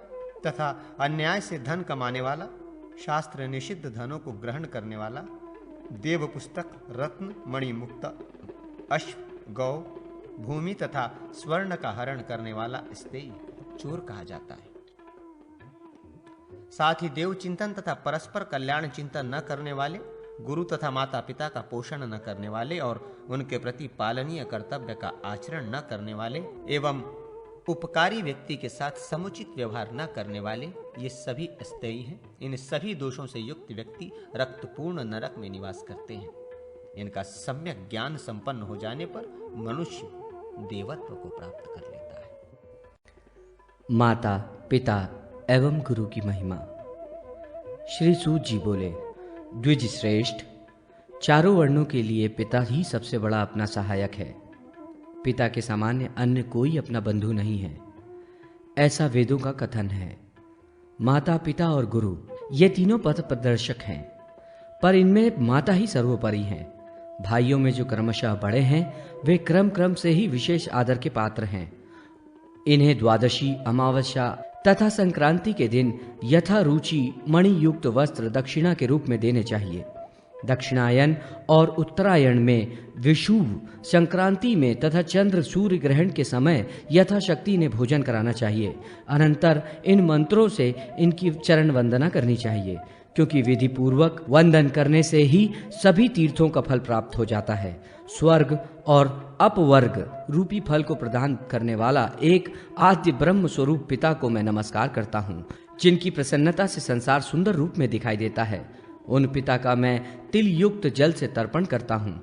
तथा अन्याय से धन कमाने वाला, शास्त्र निषिद्ध धनों को ग्रहण करने वाला, देव पुस्तक, रत्न, मणि, मुक्ता, अश्व, गौ, भूमि तथा स्वर्ण का हरण करने वाला स्तेय चोर कहा जाता है। साथ ही देव चिंतन तथा परस्पर कल्याण चिंतन न करने वाले, गुरु तथा माता पिता का पोषण न करने वाले और उनके प्रति पालनीय कर्तव्य का आचरण न करने वाले एवं उपकारी व्यक्ति के साथ समुचित व्यवहार न करने वाले, ये सभी अस्थेयी हैं। इन सभी दोषों से युक्त व्यक्ति रक्तपूर्ण नरक में निवास करते हैं। इनका सम्यक ज्ञान संपन्न हो जाने पर मनुष्य देवत्व को प्राप्त कर लेता है। माता पिता एवं गुरु की महिमा। श्री सूत जी बोले, द्विज श्रेष्ठ, चारों वर्णों के लिए पिता ही सबसे बड़ा अपना सहायक है। पिता के सामान्य अन्य कोई अपना बंधु नहीं है, ऐसा वेदों का कथन है। माता, पिता और गुरु ये तीनों पथ प्रदर्शक हैं, पर इनमें माता ही सर्वोपरि हैं। भाइयों में जो क्रमशः बड़े हैं, वे क्रम क्रम से ही विशेष आदर के पात्र हैं। इन्हें द्वादशी, अमावस्या तथा संक्रांति के दिन यथा रुचि मणि युक्त वस्त्र दक्षिणा के रूप में देने चाहिए। दक्षिणायन और उत्तरायण में विषुव, संक्रांति में तथा चंद्र सूर्य ग्रहण के समय यथाशक्ति इन्हें भोजन कराना चाहिए। अनंतर इन मंत्रों से इनकी चरण वंदना करनी चाहिए, क्योंकि विधि पूर्वक वंदन करने से ही सभी तीर्थों का फल प्राप्त हो जाता है। स्वर्ग और अपवर्ग रूपी फल को प्रदान करने वाला एक आद्य ब्रह्म स्वरूप पिता को मैं नमस्कार करता हूँ, जिनकी प्रसन्नता से संसार सुंदर रूप में दिखाई देता है। उन पिता का मैं तिल युक्त जल से तर्पण करता हूँ।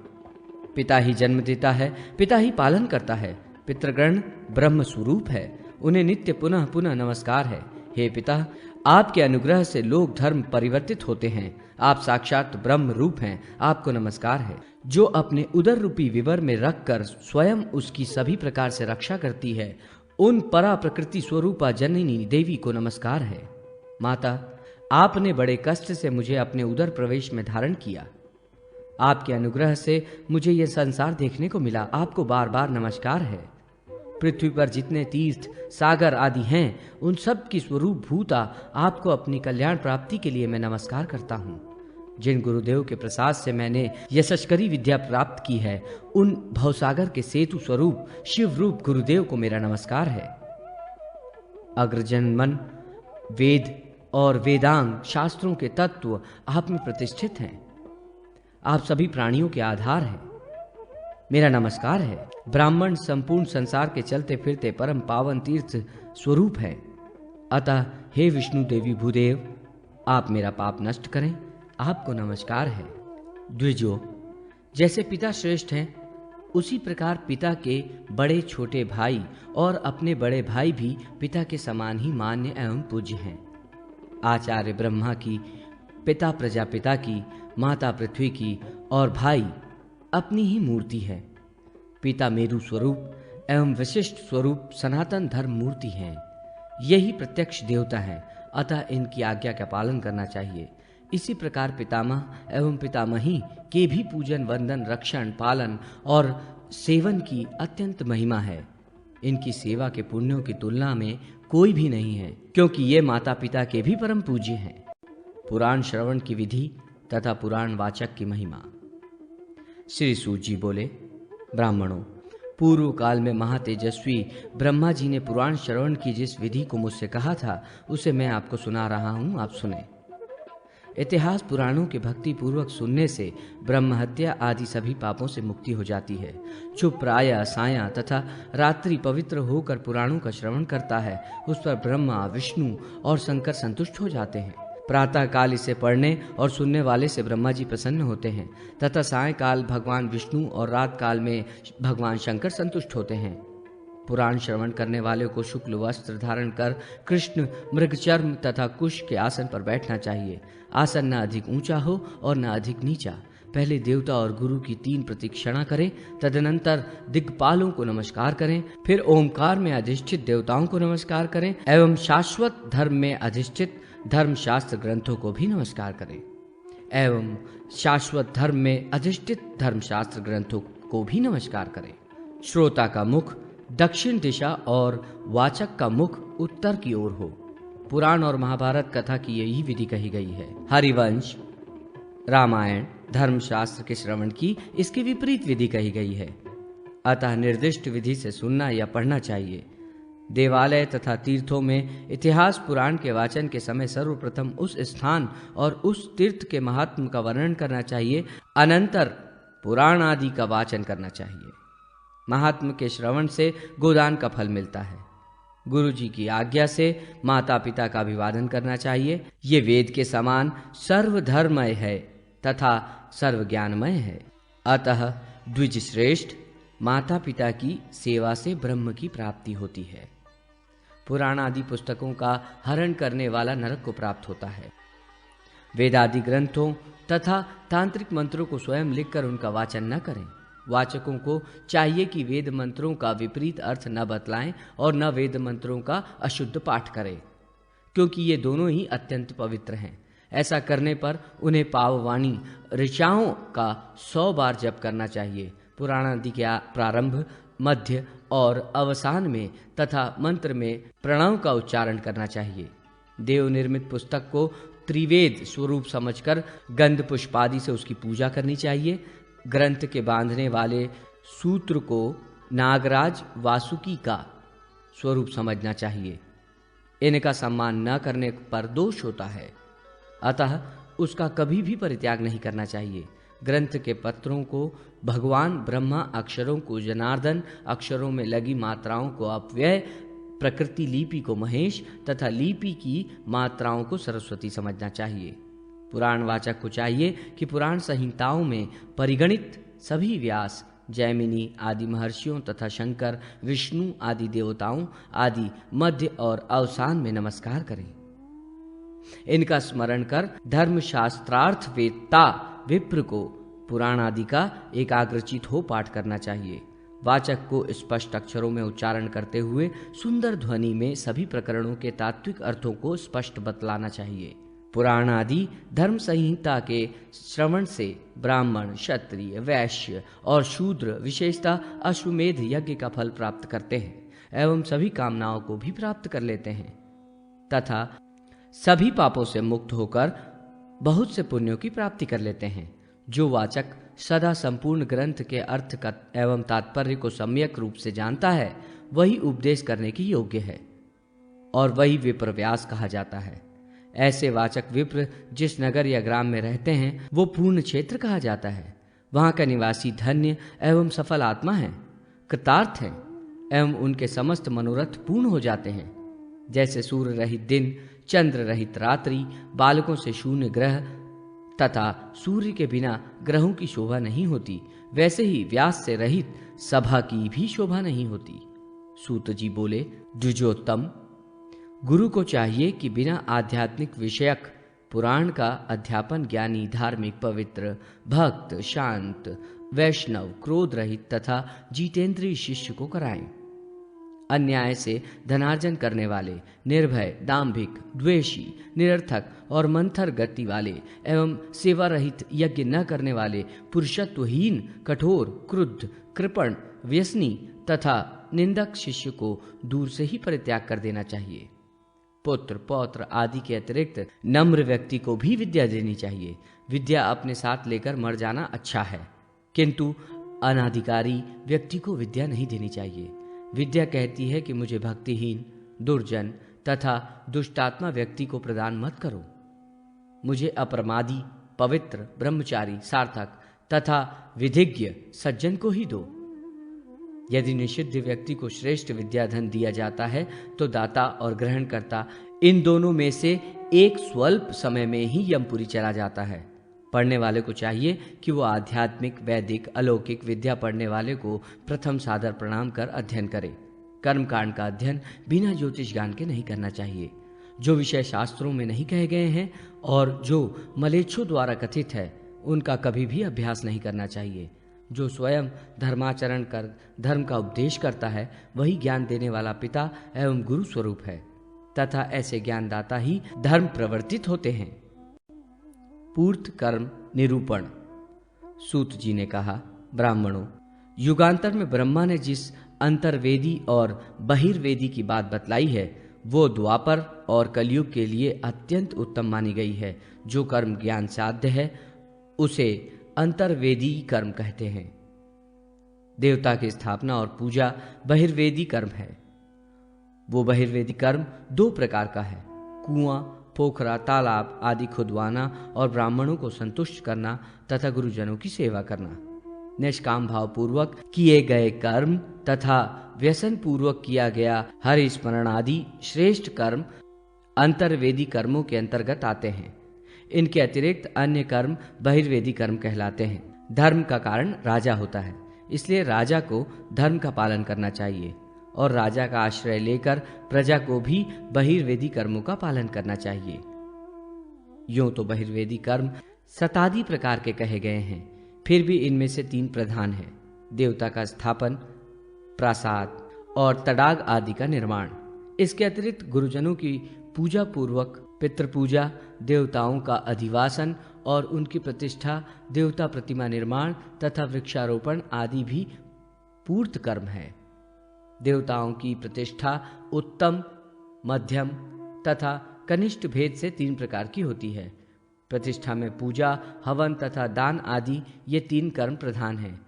पिता ही जन्म देता है, पिता ही पालन करता है। पितृगण ब्रह्म स्वरूप है, उन्हें नित्य पुनः पुनः नमस्कार है। हे पिता, आपके अनुग्रह से लोक धर्म परिवर्तित होते हैं। आप साक्षात ब्रह्म रूप हैं, आपको नमस्कार है। जो अपने उदर रूपी विवर में रखकर स्वयं उसकी सभी प्रकार से रक्षा करती है, उन परा प्रकृति स्वरूपा जननी देवी को नमस्कार है। माता, आपने बड़े कष्ट से मुझे अपने उदर प्रवेश में धारण किया। आपके अनुग्रह से मुझे यह संसार देखने को मिला। आपको बार बार नमस्कार है। पृथ्वी पर जितने तीर्थ, सागर आदि हैं, उन सब की स्वरूप भूता आपको अपनी कल्याण प्राप्ति के लिए मैं नमस्कार करता हूँ। जिन गुरुदेव के प्रसाद से मैंने यशस्करी विद्या प्राप्त की है, उन भवसागर के सेतु स्वरूप शिव रूप गुरुदेव को मेरा नमस्कार है। अग्रजन्मन वेद और वेदांग शास्त्रों के तत्व आप में प्रतिष्ठित हैं। आप सभी प्राणियों के आधार हैं। मेरा नमस्कार है। ब्राह्मण संपूर्ण संसार के चलते फिरते परम पावन तीर्थ स्वरूप है। अतः हे विष्णु देवी भूदेव, आप मेरा पाप नष्ट करें। आपको नमस्कार है। द्विजो, जैसे पिता श्रेष्ठ हैं, उसी प्रकार पिता के बड़े छोटे भाई और अपने बड़े भाई भी पिता के समान ही मान्य एवं पूज्य हैं। आचार्य ब्रह्मा की, पिता प्रजापिता की, माता पृथ्वी की और भाई अपनी ही मूर्ति है। पिता मेरु स्वरूप एवं विशिष्ट स्वरूप सनातन धर्म मूर्ति हैं। यही प्रत्यक्ष देवता हैं, अतः इनकी आज्ञा का पालन करना चाहिए। इसी प्रकार पितामह एवं पितामही के भी पूजन, वंदन, रक्षण, पालन और सेवन की अत्यंत महिमा है। इनकी सेवा के पुण्यों की तुलना में कोई भी नहीं है, क्योंकि ये माता पिता के भी परम पूज्य हैं। पुराण श्रवण की विधि तथा पुराण वाचक की महिमा। श्री सूत जी बोले, ब्राह्मणों, पूर्व काल में महातेजस्वी ब्रह्मा जी ने पुराण श्रवण की जिस विधि को मुझसे कहा था, उसे मैं आपको सुना रहा हूं, आप सुने। इतिहास पुराणों के भक्ति पूर्वक सुनने से ब्रह्म हत्या आदि सभी पापों से मुक्ति हो जाती है। जो प्रायः साया तथा रात्रि पवित्र होकर पुराणों का श्रवण करता है, उस पर ब्रह्मा, विष्णु और शंकर संतुष्ट हो जाते हैं। प्रातः काल इसे पढ़ने और सुनने वाले से ब्रह्मा जी प्रसन्न होते हैं तथा सायंकाल भगवान विष्णु और रात काल में भगवान शंकर संतुष्ट होते हैं। पुराण श्रवण करने वाले को शुक्ल वस्त्र धारण कर कृष्ण मृगचर्म तथा कुश के आसन पर बैठना चाहिए। आसन न अधिक ऊंचा हो और न अधिक नीचा। पहले देवता और गुरु की 3 प्रदक्षिणा करें, तदनंतर दिक्पालों को नमस्कार करें, फिर ओमकार में अधिष्ठित देवताओं को नमस्कार करें एवं शाश्वत धर्म में अधिष्ठित धर्मशास्त्र ग्रंथों को भी नमस्कार करें एवं शाश्वत धर्म में अधिष्ठित धर्मशास्त्र ग्रंथों को भी नमस्कार करें। श्रोता का मुख दक्षिण दिशा और वाचक का मुख उत्तर की ओर हो। पुराण और महाभारत कथा की यही विधि कही गई है। हरिवंश, रामायण, धर्मशास्त्र के श्रवण की इसकी विपरीत विधि कही गई है। अतः निर्दिष्ट विधि से सुनना या पढ़ना चाहिए। देवालय तथा तीर्थों में इतिहास पुराण के वाचन के समय सर्वप्रथम उस स्थान और उस तीर्थ के महात्म का वर्णन करना चाहिए, अनंतर पुराण आदि का वाचन करना चाहिए। महात्म के श्रवण से गोदान का फल मिलता है। गुरु जी की आज्ञा से माता पिता का अभिवादन करना चाहिए। ये वेद के समान सर्वधर्ममय है तथा सर्वज्ञानमय है। अतः द्विज श्रेष्ठ, माता पिता की सेवा से ब्रह्म की प्राप्ति होती है। पुराण आदि पुस्तकों का हरण करने वाला नरक को प्राप्त होता है। वेदादि ग्रंथों तथा तांत्रिक मंत्रों को स्वयं लिखकर उनका वाचन न करें। वाचकों को चाहिए कि वेद मंत्रों का विपरीत अर्थ न बतलाएं और न वेद मंत्रों का अशुद्ध पाठ करें, क्योंकि ये दोनों ही अत्यंत पवित्र हैं। ऐसा करने पर उन्हें पाववाणी ऋचाओं का 100 बार जप करना चाहिए। पुराण आदि के प्रारंभ, मध्य और अवसान में तथा मंत्र में प्रणव का उच्चारण करना चाहिए। देव निर्मित पुस्तक को त्रिवेद स्वरूप समझकर गंध पुष्पादि से उसकी पूजा करनी चाहिए। ग्रंथ के बांधने वाले सूत्र को नागराज वासुकी का स्वरूप समझना चाहिए। इनका सम्मान न करने पर दोष होता है, अतः उसका कभी भी परित्याग नहीं करना चाहिए। ग्रंथ के पत्रों को भगवान ब्रह्मा, अक्षरों को जनार्दन, अक्षरों में लगी मात्राओं को अपव्यय, प्रकृति लिपि को महेश तथा लिपि की मात्राओं को सरस्वती समझना चाहिए। पुराण वाचक को चाहिए कि पुराण संहिताओं में परिगणित सभी व्यास, जैमिनी आदि महर्षियों तथा शंकर, विष्णु आदि देवताओं आदि मध्य और अवसान में नमस्कार करें। इनका स्मरण कर धर्मशास्त्रार्थ वेत्ता विप्र को पुराण आदि का एकाग्रचित हो पाठ करना चाहिए। वाचक को स्पष्ट अक्षरों में उच्चारण करते हुए सुंदर ध्वनि में सभी प्रकरणों के तात्विक अर्थों को स्पष्ट बतलाना चाहिए। पुराण आदि धर्म संहिता के श्रवण से ब्राह्मण, क्षत्रिय, वैश्य और शूद्र विशेषतः अश्वमेध यज्ञ का फल प्राप्त करते हैं एवं सभी कामनाओं को भी प्राप्त कर लेते हैं तथा सभी पापों से मुक्त होकर बहुत से पुण्यों की प्राप्ति कर लेते हैं। जो वाचक सदा संपूर्ण ग्रंथ के अर्थ का एवं तात्पर्य को सम्यक रूप से जानता है वही उपदेश करने की योग्य है और वही विप्र व्यास कहा जाता है। ऐसे वाचक विप्र जिस नगर या ग्राम में रहते हैं वो पूर्ण क्षेत्र कहा जाता है। वहां का निवासी धन्य एवं सफल आत्मा है, कृतार्थ है एवं उनके समस्त मनोरथ पूर्ण हो जाते हैं। जैसे सूर्य रहित दिन, चंद्र रहित रात्रि, बालकों से शून्य ग्रह तथा सूर्य के बिना ग्रहों की शोभा नहीं होती, वैसे ही व्यास से रहित सभा की भी शोभा नहीं होती। सूत जी बोले, द्विजोत्तम, गुरु को चाहिए कि बिना आध्यात्मिक विषयक पुराण का अध्यापन ज्ञानी, धार्मिक, पवित्र, भक्त, शांत, वैष्णव, क्रोध रहित तथा जितेंद्रिय शिष्य को कराएं। अन्याय से धनार्जन करने वाले, निर्भय, दाम्भिक, द्वेषी, निरर्थक और मंथर गति वाले एवं सेवा रहित यज्ञ न करने वाले, पुरुषत्वहीन, कठोर, क्रुद्ध, कृपण, व्यसनी तथा निंदक शिष्य को दूर से ही परित्याग कर देना चाहिए। पुत्र, पौत्र आदि के अतिरिक्त नम्र व्यक्ति को भी विद्या देनी चाहिए। विद्या अपने साथ लेकर मर जाना अच्छा है, किंतु अनाधिकारी व्यक्ति को विद्या नहीं देनी चाहिए। विद्या कहती है कि मुझे भक्तिहीन, दुर्जन तथा दुष्टात्मा व्यक्ति को प्रदान मत करो। मुझे अप्रमादी, पवित्र, ब्रह्मचारी, सार्थक तथा विधिज्ञ सज्जन को ही दो। यदि निषिद्ध व्यक्ति को श्रेष्ठ विद्याधन दिया जाता है तो दाता और ग्रहणकर्ता इन दोनों में से एक स्वल्प समय में ही यमपुरी चला जाता है। पढ़ने वाले को चाहिए कि वो आध्यात्मिक, वैदिक, अलौकिक विद्या पढ़ने वाले को प्रथम सादर प्रणाम कर अध्ययन करे। कर्मकांड का अध्ययन बिना ज्योतिष ज्ञान के नहीं करना चाहिए। जो विषय शास्त्रों में नहीं कहे गए हैं और जो मलेच्छों द्वारा कथित है उनका कभी भी अभ्यास नहीं करना चाहिए। जो स्वयं धर्माचरण कर धर्म का उपदेश करता है वही ज्ञान देने वाला पिता एवं गुरु स्वरूप है तथा ऐसे ज्ञानदाता ही धर्म प्रवर्तित होते हैं। पूर्त कर्म निरूपण। सूत जी ने कहा, ब्राह्मणों, युगांतर में ब्रह्मा ने जिस अंतर्वेदी और बहिर्वेदी की बात बतलाई है वो द्वापर और कलयुग के लिए अत्यंत उत्तम मानी गई है। जो कर्म ज्ञान साध्य है उसे अंतर्वेदी कर्म कहते हैं। देवता की स्थापना और पूजा बहिर्वेदी कर्म है। वो बहिर्वेदी कर्म दो प्रकार का है, कुआं, पोखरा, तालाब आदि खुदवाना और ब्राह्मणों को संतुष्ट करना तथा गुरुजनों की सेवा करना। निष्काम भाव पूर्वक किए गए कर्म तथा व्यसन पूर्वक किया गया हरि स्मरण आदि श्रेष्ठ कर्म अंतर्वेदी कर्मों के अंतर्गत आते हैं। इनके अतिरिक्त अन्य कर्म बहिर्वेदी कर्म कहलाते हैं। धर्म का कारण राजा होता है, इसलिए राजा को धर्म का पालन करना चाहिए और राजा का आश्रय लेकर प्रजा को भी बहिर्वेदी कर्मों का पालन करना चाहिए। यूं तो बहिर्वेदी कर्म शतादि प्रकार के कहे गए हैं, फिर भी इनमें से 3 प्रधान हैं: देवता का स्थापन, प्रासाद और तडाग आदि का निर्माण। इसके अतिरिक्त गुरुजनों की पूजा पूर्वक पितृपूजा, देवताओं का अधिवासन और उनकी प्रतिष्ठा, देवता प्रतिमा निर्माण तथा वृक्षारोपण आदि भी पूर्त कर्म है। देवताओं की प्रतिष्ठा उत्तम, मध्यम तथा कनिष्ठ भेद से 3 प्रकार की होती है। प्रतिष्ठा में पूजा, हवन तथा दान आदि ये 3 कर्म प्रधान हैं।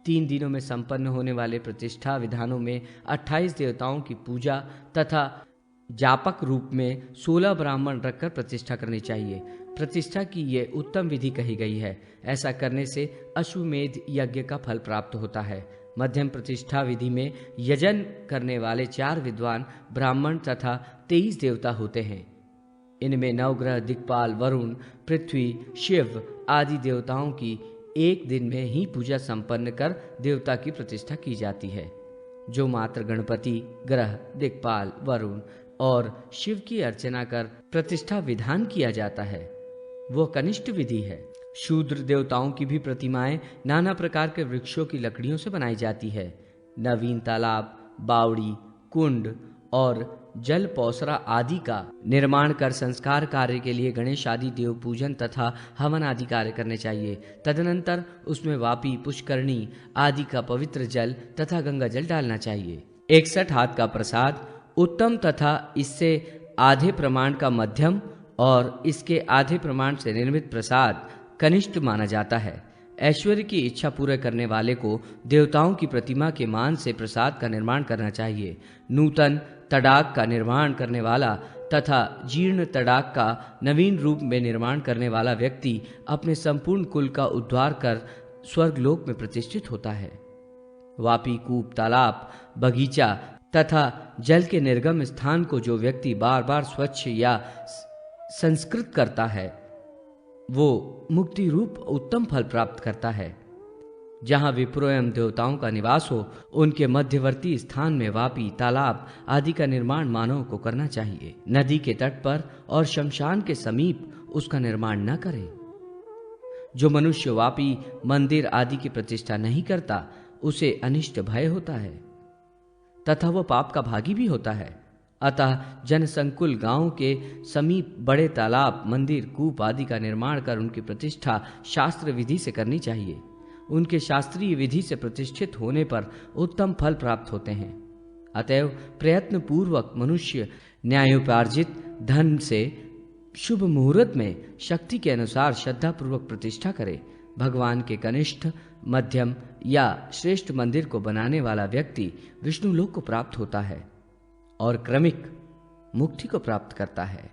3 दिनों में संपन्न होने वाले प्रतिष्ठा विधानों में 28 देवताओं की पूजा तथा जापक रूप में 16 ब्राह्मण रखकर प्रतिष्ठा करनी चाहिए। प्रतिष्ठा की ये उत्तम विधि कही गई है। ऐसा करने से अश्वमेध यज्ञ का फल प्राप्त होता है। मध्यम प्रतिष्ठा विधि में यजन करने वाले 4 विद्वान ब्राह्मण तथा 23 देवता होते हैं। इनमें नवग्रह, दिक्पाल, वरुण, पृथ्वी, शिव आदि देवताओं की एक दिन में ही पूजा संपन्न कर देवता की प्रतिष्ठा की जाती है। जो मात्र गणपति, ग्रह, दिक्पाल, वरुण और शिव की अर्चना कर प्रतिष्ठा विधान किया जाता है वो कनिष्ठ विधि है। शूद्र देवताओं की भी प्रतिमाएं नाना प्रकार के वृक्षों की लकड़ियों से बनाई जाती है। नवीन तालाब, बावड़ी, कुंड और जल पौसरा आदि का निर्माण कर संस्कार कार्य के लिए गणेश आदि देव पूजन तथा हवन आदि कार्य करने चाहिए। तदनंतर उसमें वापी, पुष्करणी आदि का पवित्र जल तथा गंगा जल डालना चाहिए। 61 हाथ का प्रसाद उत्तम तथा इससे आधे प्रमाण का मध्यम और इसके आधे प्रमाण से निर्मित प्रसाद कनिष्ठ माना जाता है। ऐश्वर्य की इच्छा पूरा करने वाले को देवताओं की प्रतिमा के मान से प्रसाद का निर्माण करना चाहिए। नूतन तड़ाग का निर्माण करने वाला तथा जीर्ण तड़ाग का नवीन रूप में निर्माण करने वाला व्यक्ति अपने संपूर्ण कुल का उद्धार कर स्वर्गलोक में प्रतिष्ठित होता है। वापी, कूप, तालाब, बगीचा तथा जल के निर्गम स्थान को जो व्यक्ति बार बार स्वच्छ या संस्कृत करता है वो मुक्ति रूप उत्तम फल प्राप्त करता है। जहां विप्रो एवं देवताओं का निवास हो उनके मध्यवर्ती स्थान में वापी, तालाब आदि का निर्माण मानव को करना चाहिए। नदी के तट पर और शमशान के समीप उसका निर्माण न करे। जो मनुष्य वापी, मंदिर आदि की प्रतिष्ठा नहीं करता उसे अनिष्ट भय होता है तथा वह पाप का भागी भी होता है। अतः जनसंकुल गांव के समीप बड़े तालाब, मंदिर, कूप आदि का निर्माण कर उनकी प्रतिष्ठा शास्त्र विधि से करनी चाहिए। उनके शास्त्रीय विधि से प्रतिष्ठित होने पर उत्तम फल प्राप्त होते हैं। अतएव प्रयत्न पूर्वक मनुष्य न्यायोपार्जित धन से शुभ मुहूर्त में शक्ति के अनुसार श्रद्धा पूर्वक प्रतिष्ठा करे। भगवान के कनिष्ठ, मध्यम या श्रेष्ठ मंदिर को बनाने वाला व्यक्ति विष्णु लोक को प्राप्त होता है और क्रमिक मुक्ति को प्राप्त करता है।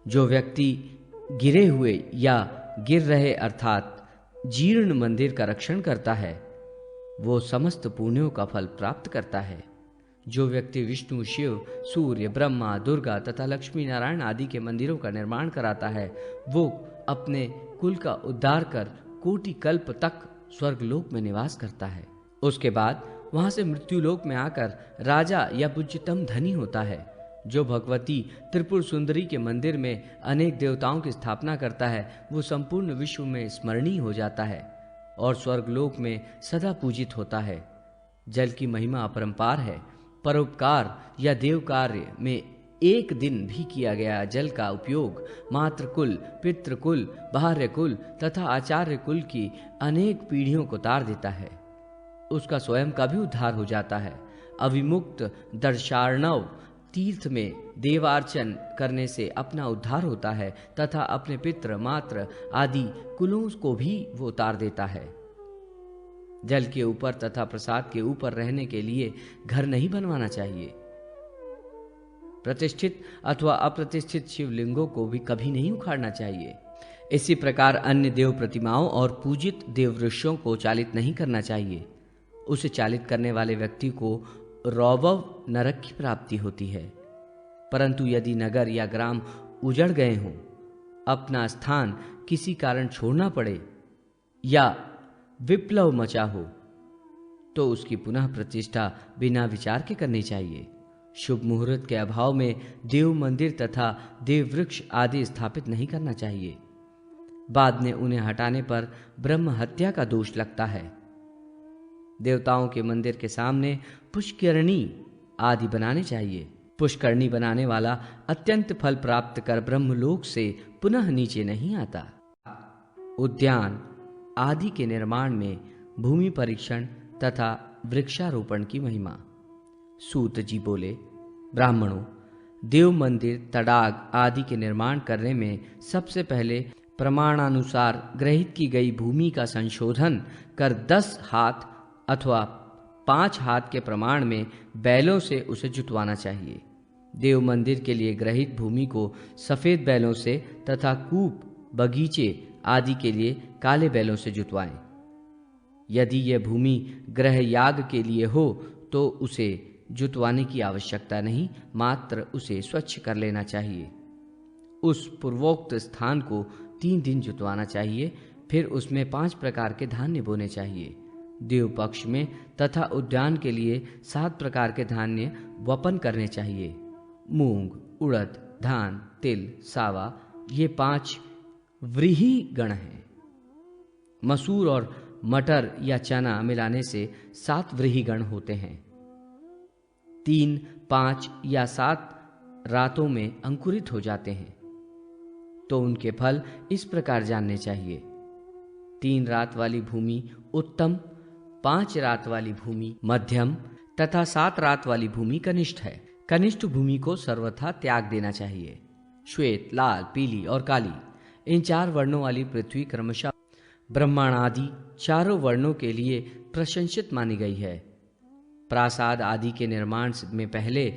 जो व्यक्ति गिरे हुए या गिर रहे अर्थात जीर्ण मंदिर का रक्षण करता है वो समस्त पुण्यों का फल प्राप्त करता है। जो व्यक्ति विष्णु, शिव, सूर्य, ब्रह्मा, दुर्गा तथा लक्ष्मी नारायण आदि के मंदिरों का निर्माण कराता है वो अपने कुल का उद्धार कर कोटि कल्प तक स्वर्गलोक में निवास करता है। उसके बाद वहां से मृत्युलोक में आकर राजा या पूज्यतम धनी होता है। जो भगवती त्रिपुर सुंदरी के मंदिर में अनेक देवताओं की स्थापना करता है वो संपूर्ण विश्व में स्मरणीय हो जाता है और स्वर्गलोक में सदा पूजित होता है। जल की महिमा अपरंपार है। परोपकार या देव कार्य में एक दिन भी किया गया जल का उपयोग मातृ कुल, पितृ कुल, बाह्य कुल तथा आचार्य कुल की अनेक पीढ़ियों को तार देता है। उसका स्वयं का भी उद्धार हो जाता है। अविमुक्त दर्शार्णव तीर्थ में देवार्चन करने से अपना उद्धार होता है तथा अपने पितृ, मातृ आदि कुलों को भी वो उतार देता है। जल के ऊपर तथा प्रसाद के ऊपर रहने के लिए घर नहीं बनवाना चाहिए। प्रतिष्ठित अथवा अप्रतिष्ठित शिवलिंगों को भी कभी नहीं उखाड़ना चाहिए। इसी प्रकार अन्य देव प्रतिमाओं और पूजित देव वृक्षों को चालित नहीं करना चाहिए। उसे चालित करने वाले व्यक्ति को रौवव नरक की प्राप्ति होती है। परंतु यदि नगर या ग्राम उजड़ गए हों, अपना स्थान किसी कारण छोड़ना पड़े या विप्लव मचा हो तो उसकी पुनः प्रतिष्ठा बिना विचार के करनी चाहिए। शुभ मुहूर्त के अभाव में देव मंदिर तथा देव वृक्ष आदि स्थापित नहीं करना चाहिए। बाद में उन्हें हटाने पर ब्रह्म हत्या का दोष लगता है। देवताओं के मंदिर के सामने पुष्करणी आदि बनाने चाहिए। पुष्करणी बनाने वाला अत्यंत फल प्राप्त कर ब्रह्मलोक से पुनः नीचे नहीं आता। उद्यान आदि के निर्माण में भूमि परीक्षण तथा वृक्षारोपण की महिमा। सूत जी बोले, ब्राह्मणों, देव मंदिर, तड़ाग आदि के निर्माण करने में सबसे पहले प्रमाणानुसार ग्रहित की गई भूमि का संशोधन कर 10 हाथ अथवा 5 हाथ के प्रमाण में बैलों से उसे जुतवाना चाहिए। देव मंदिर के लिए ग्रहित भूमि को सफेद बैलों से तथा कूप, बगीचे आदि के लिए काले बैलों से जुतवाएं। यदि यह भूमि ग्रह याग के लिए हो तो उसे जुतवाने की आवश्यकता नहीं, मात्र उसे स्वच्छ कर लेना चाहिए। उस पूर्वोक्त स्थान को 3 दिन जुतवाना चाहिए। फिर उसमें 5 प्रकार के धान्य बोने चाहिए। देव पक्ष में तथा उद्यान के लिए 7 प्रकार के धान्य वपन करने चाहिए। मूंग, उड़द, धान, तिल, सावा ये 5 व्रीहि गण हैं। मसूर और मटर या चना मिलाने से 7 व्रीहि गण होते हैं। 3, 5 या 7 रातों में अंकुरित हो जाते हैं तो उनके फल इस प्रकार जानने चाहिए। 3 रात वाली भूमि उत्तम, 5 रात वाली भूमि मध्यम तथा 7 रात वाली भूमि कनिष्ठ है। कनिष्ठ भूमि को सर्वथा त्याग देना चाहिए। श्वेत, लाल, पीली और काली, इन 4 वर्णों वाली पृथ्वी क्रमशः ब्रह्मांड आदि चारों वर्णों के लिए प्रशंसित मानी गई है। प्रासाद आदि के निर्माण में पहले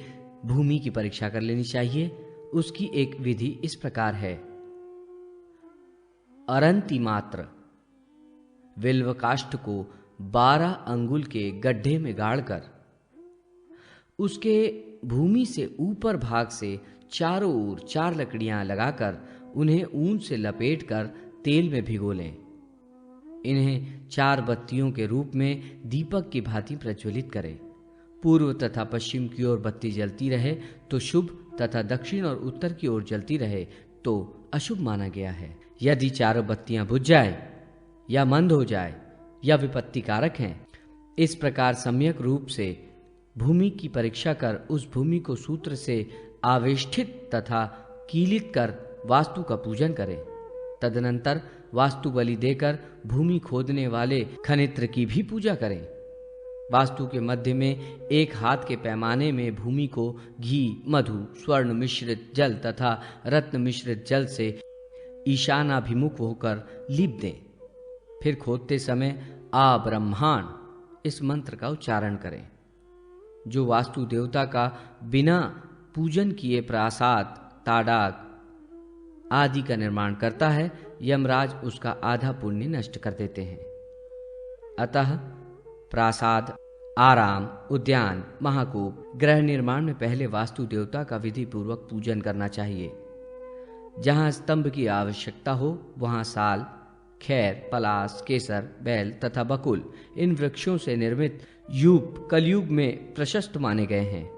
भूमि की परीक्षा कर लेनी चाहिए। उसकी एक विधि इस प्रकार है। अरंती मात्र विल्व काष्ठ को 12 अंगुल के गड्ढे में गाड़कर उसके भूमि से ऊपर भाग से चारों ओर 4 लकड़ियां लगाकर उन्हें ऊन से लपेटकर तेल में भिगो लें। इन्हें 4 बत्तियों के रूप में दीपक की भांति प्रज्वलित करें। पूर्व तथा पश्चिम की ओर बत्ती जलती रहे तो शुभ तथा दक्षिण और उत्तर की ओर जलती रहे तो अशुभ माना गया है। यदि 4 बत्तियां बुझ जाए या मंद हो जाए या विपत्ति कारक हैं, इस प्रकार सम्यक रूप से भूमि की परीक्षा कर उस भूमि को सूत्र से आवेष्टित तथा कीलित कर वास्तु का पूजन करें। तदनंतर वास्तु बलि देकर भूमि खोदने वाले खनित्र की भी पूजा करें। वास्तु के मध्य में 1 हाथ के पैमाने में भूमि को घी, मधु, स्वर्ण मिश्रित जल तथा रत्न मिश्रित जल से ईशानाभिमुख होकर लीप दें। फिर खोदते समय आ ब्रह्मांड इस मंत्र का उच्चारण करें। जो वास्तु देवता का बिना पूजन किए प्रासाद, ताडाग आदि का निर्माण करता है, यमराज उसका आधा पुण्य नष्ट कर देते हैं। अतः प्रासाद, आराम, उद्यान, महाकूप, गृह निर्माण में पहले वास्तु देवता का विधि पूर्वक पूजन करना चाहिए। जहां स्तंभ की आवश्यकता हो वहां साल, खैर, पलास, केसर, बैल तथा बकुल इन वृक्षों से निर्मित यूप कलयुग में प्रशस्त माने गए हैं।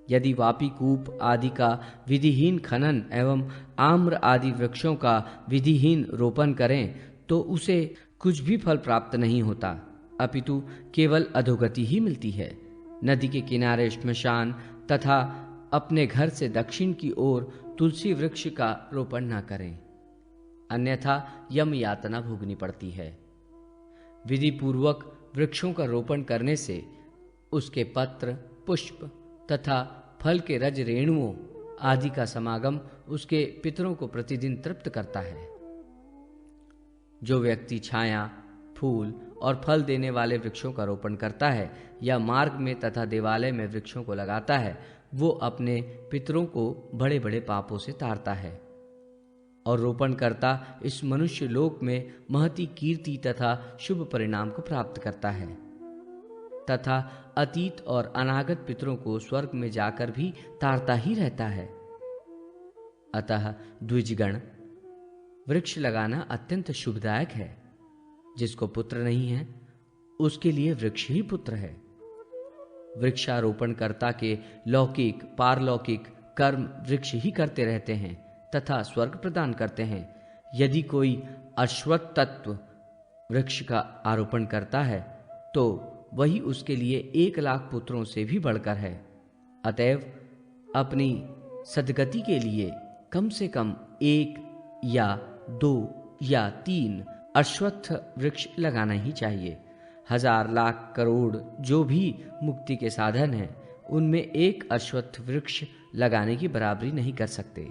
यदि वापी कूप आदि का विधिहीन खनन एवं आम्र आदि वृक्षों का विधिहीन रोपण करें तो उसे कुछ भी फल प्राप्त नहीं होता, अपितु केवल अधोगति ही मिलती है। नदी के किनारे श्मशान तथा अपने घर से दक्षिण की ओर तुलसी वृक्ष का रोपण न करें, अन्यथा यम यातना भोगनी पड़ती है। विधि पूर्वक वृक्षों का रोपण करने से उसके पत्र, पुष्प तथा फल के रज रेणुओं आदि का समागम उसके पितरों को प्रतिदिन तृप्त करता है। जो व्यक्ति छाया, फूल और फल देने वाले वृक्षों का रोपण करता है या मार्ग में तथा देवालय में वृक्षों को लगाता है, वो अपने पितरों को बड़े बड़े पापों से तारता है और रोपण करता इस मनुष्य लोक में महती कीर्ति तथा शुभ परिणाम को प्राप्त करता है तथा अतीत और अनागत पितरों को स्वर्ग में जाकर भी तारता ही रहता है। अतः द्विजगण, वृक्ष लगाना अत्यंत शुभदायक है। जिसको पुत्र नहीं है उसके लिए वृक्ष ही पुत्र है। वृक्षारोपणकर्ता के लौकिक पारलौकिक कर्म वृक्ष ही करते रहते हैं तथा स्वर्ग प्रदान करते हैं। यदि कोई अश्वत्थ तत्व वृक्ष का आरोपण करता है तो वही उसके लिए 1,00,000 पुत्रों से भी बढ़कर है। अतएव अपनी सद्गति के लिए कम से कम 1 या 2 या 3 अश्वत्थ वृक्ष लगाना ही चाहिए। 1000 लाख करोड़ जो भी मुक्ति के साधन हैं, उनमें 1 अश्वत्थ वृक्ष लगाने की बराबरी नहीं कर सकते।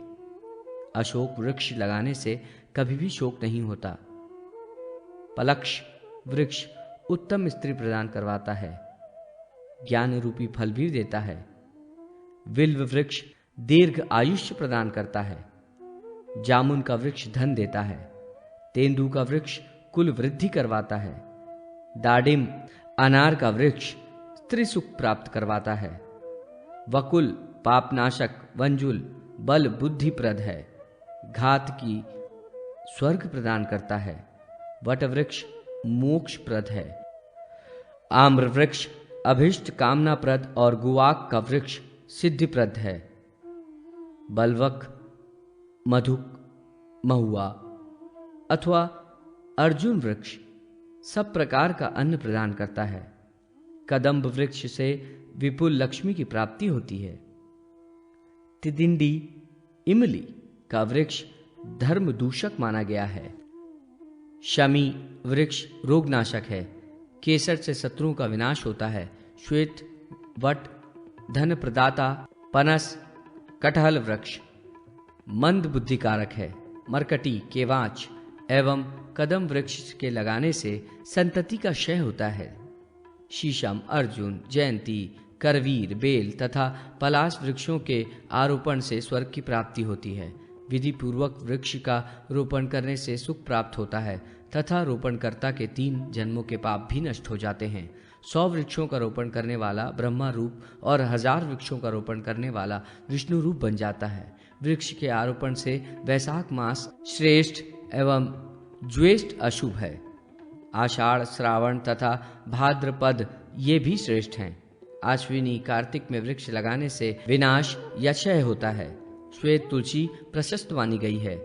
अशोक वृक्ष लगाने से कभी भी शोक नहीं होता। पलक्ष वृक्ष उत्तम स्त्री प्रदान करवाता है, ज्ञान रूपी फल भी देता है। विल्व वृक्ष दीर्घ आयुष्य प्रदान करता है। जामुन का वृक्ष धन देता है। तेंदू का वृक्ष कुल वृद्धि करवाता है। दाडिम अनार का वृक्ष स्त्री सुख प्राप्त करवाता है। वकुल पापनाशक, वंजुल बल बुद्धिप्रद है, घात की स्वर्ग प्रदान करता है। वट वृक्ष मोक्षप्रद है। आम्र वृक्ष अभिष्ट कामनाप्रद और गुवाक का वृक्ष सिद्धिप्रद है। बलवक, मधुक, महुआ, अथवा अर्जुन वृक्ष सब प्रकार का अन्न प्रदान करता है। कदम्ब वृक्ष से विपुल लक्ष्मी की प्राप्ति होती है। तिदिंडी इमली का वृक्ष धर्म दूषक माना गया है। शमी वृक्ष रोगनाशक है। केसर से शत्रुओं का विनाश होता है। श्वेत वट धन प्रदाता। पनस कटहल वृक्ष मंद बुद्धिकारक है। मरकटी केवांच एवं कदम वृक्ष के लगाने से संतति का क्षय होता है। शीशम अर्जुन जयंती करवीर बेल तथा पलाश वृक्षों के आरोपण से स्वर्ग की प्राप्ति होती है। विधि पूर्वक वृक्ष का रोपण करने से सुख प्राप्त होता है तथा रोपणकर्ता के 3 जन्मों के पाप भी नष्ट हो जाते हैं। 100 वृक्षों का रोपण करने वाला ब्रह्मा रूप और 1000 वृक्षों का रोपण करने वाला विष्णु रूप बन जाता है। वृक्ष के आरोपण से वैशाख मास श्रेष्ठ एवं ज्येष्ठ अशुभ है। आषाढ़ श्रावण तथा भाद्रपद ये भी श्रेष्ठ हैं। आश्विनी कार्तिक में वृक्ष लगाने से विनाश या क्षय होता है। श्वेत तुलसी प्रशस्त मानी गई है।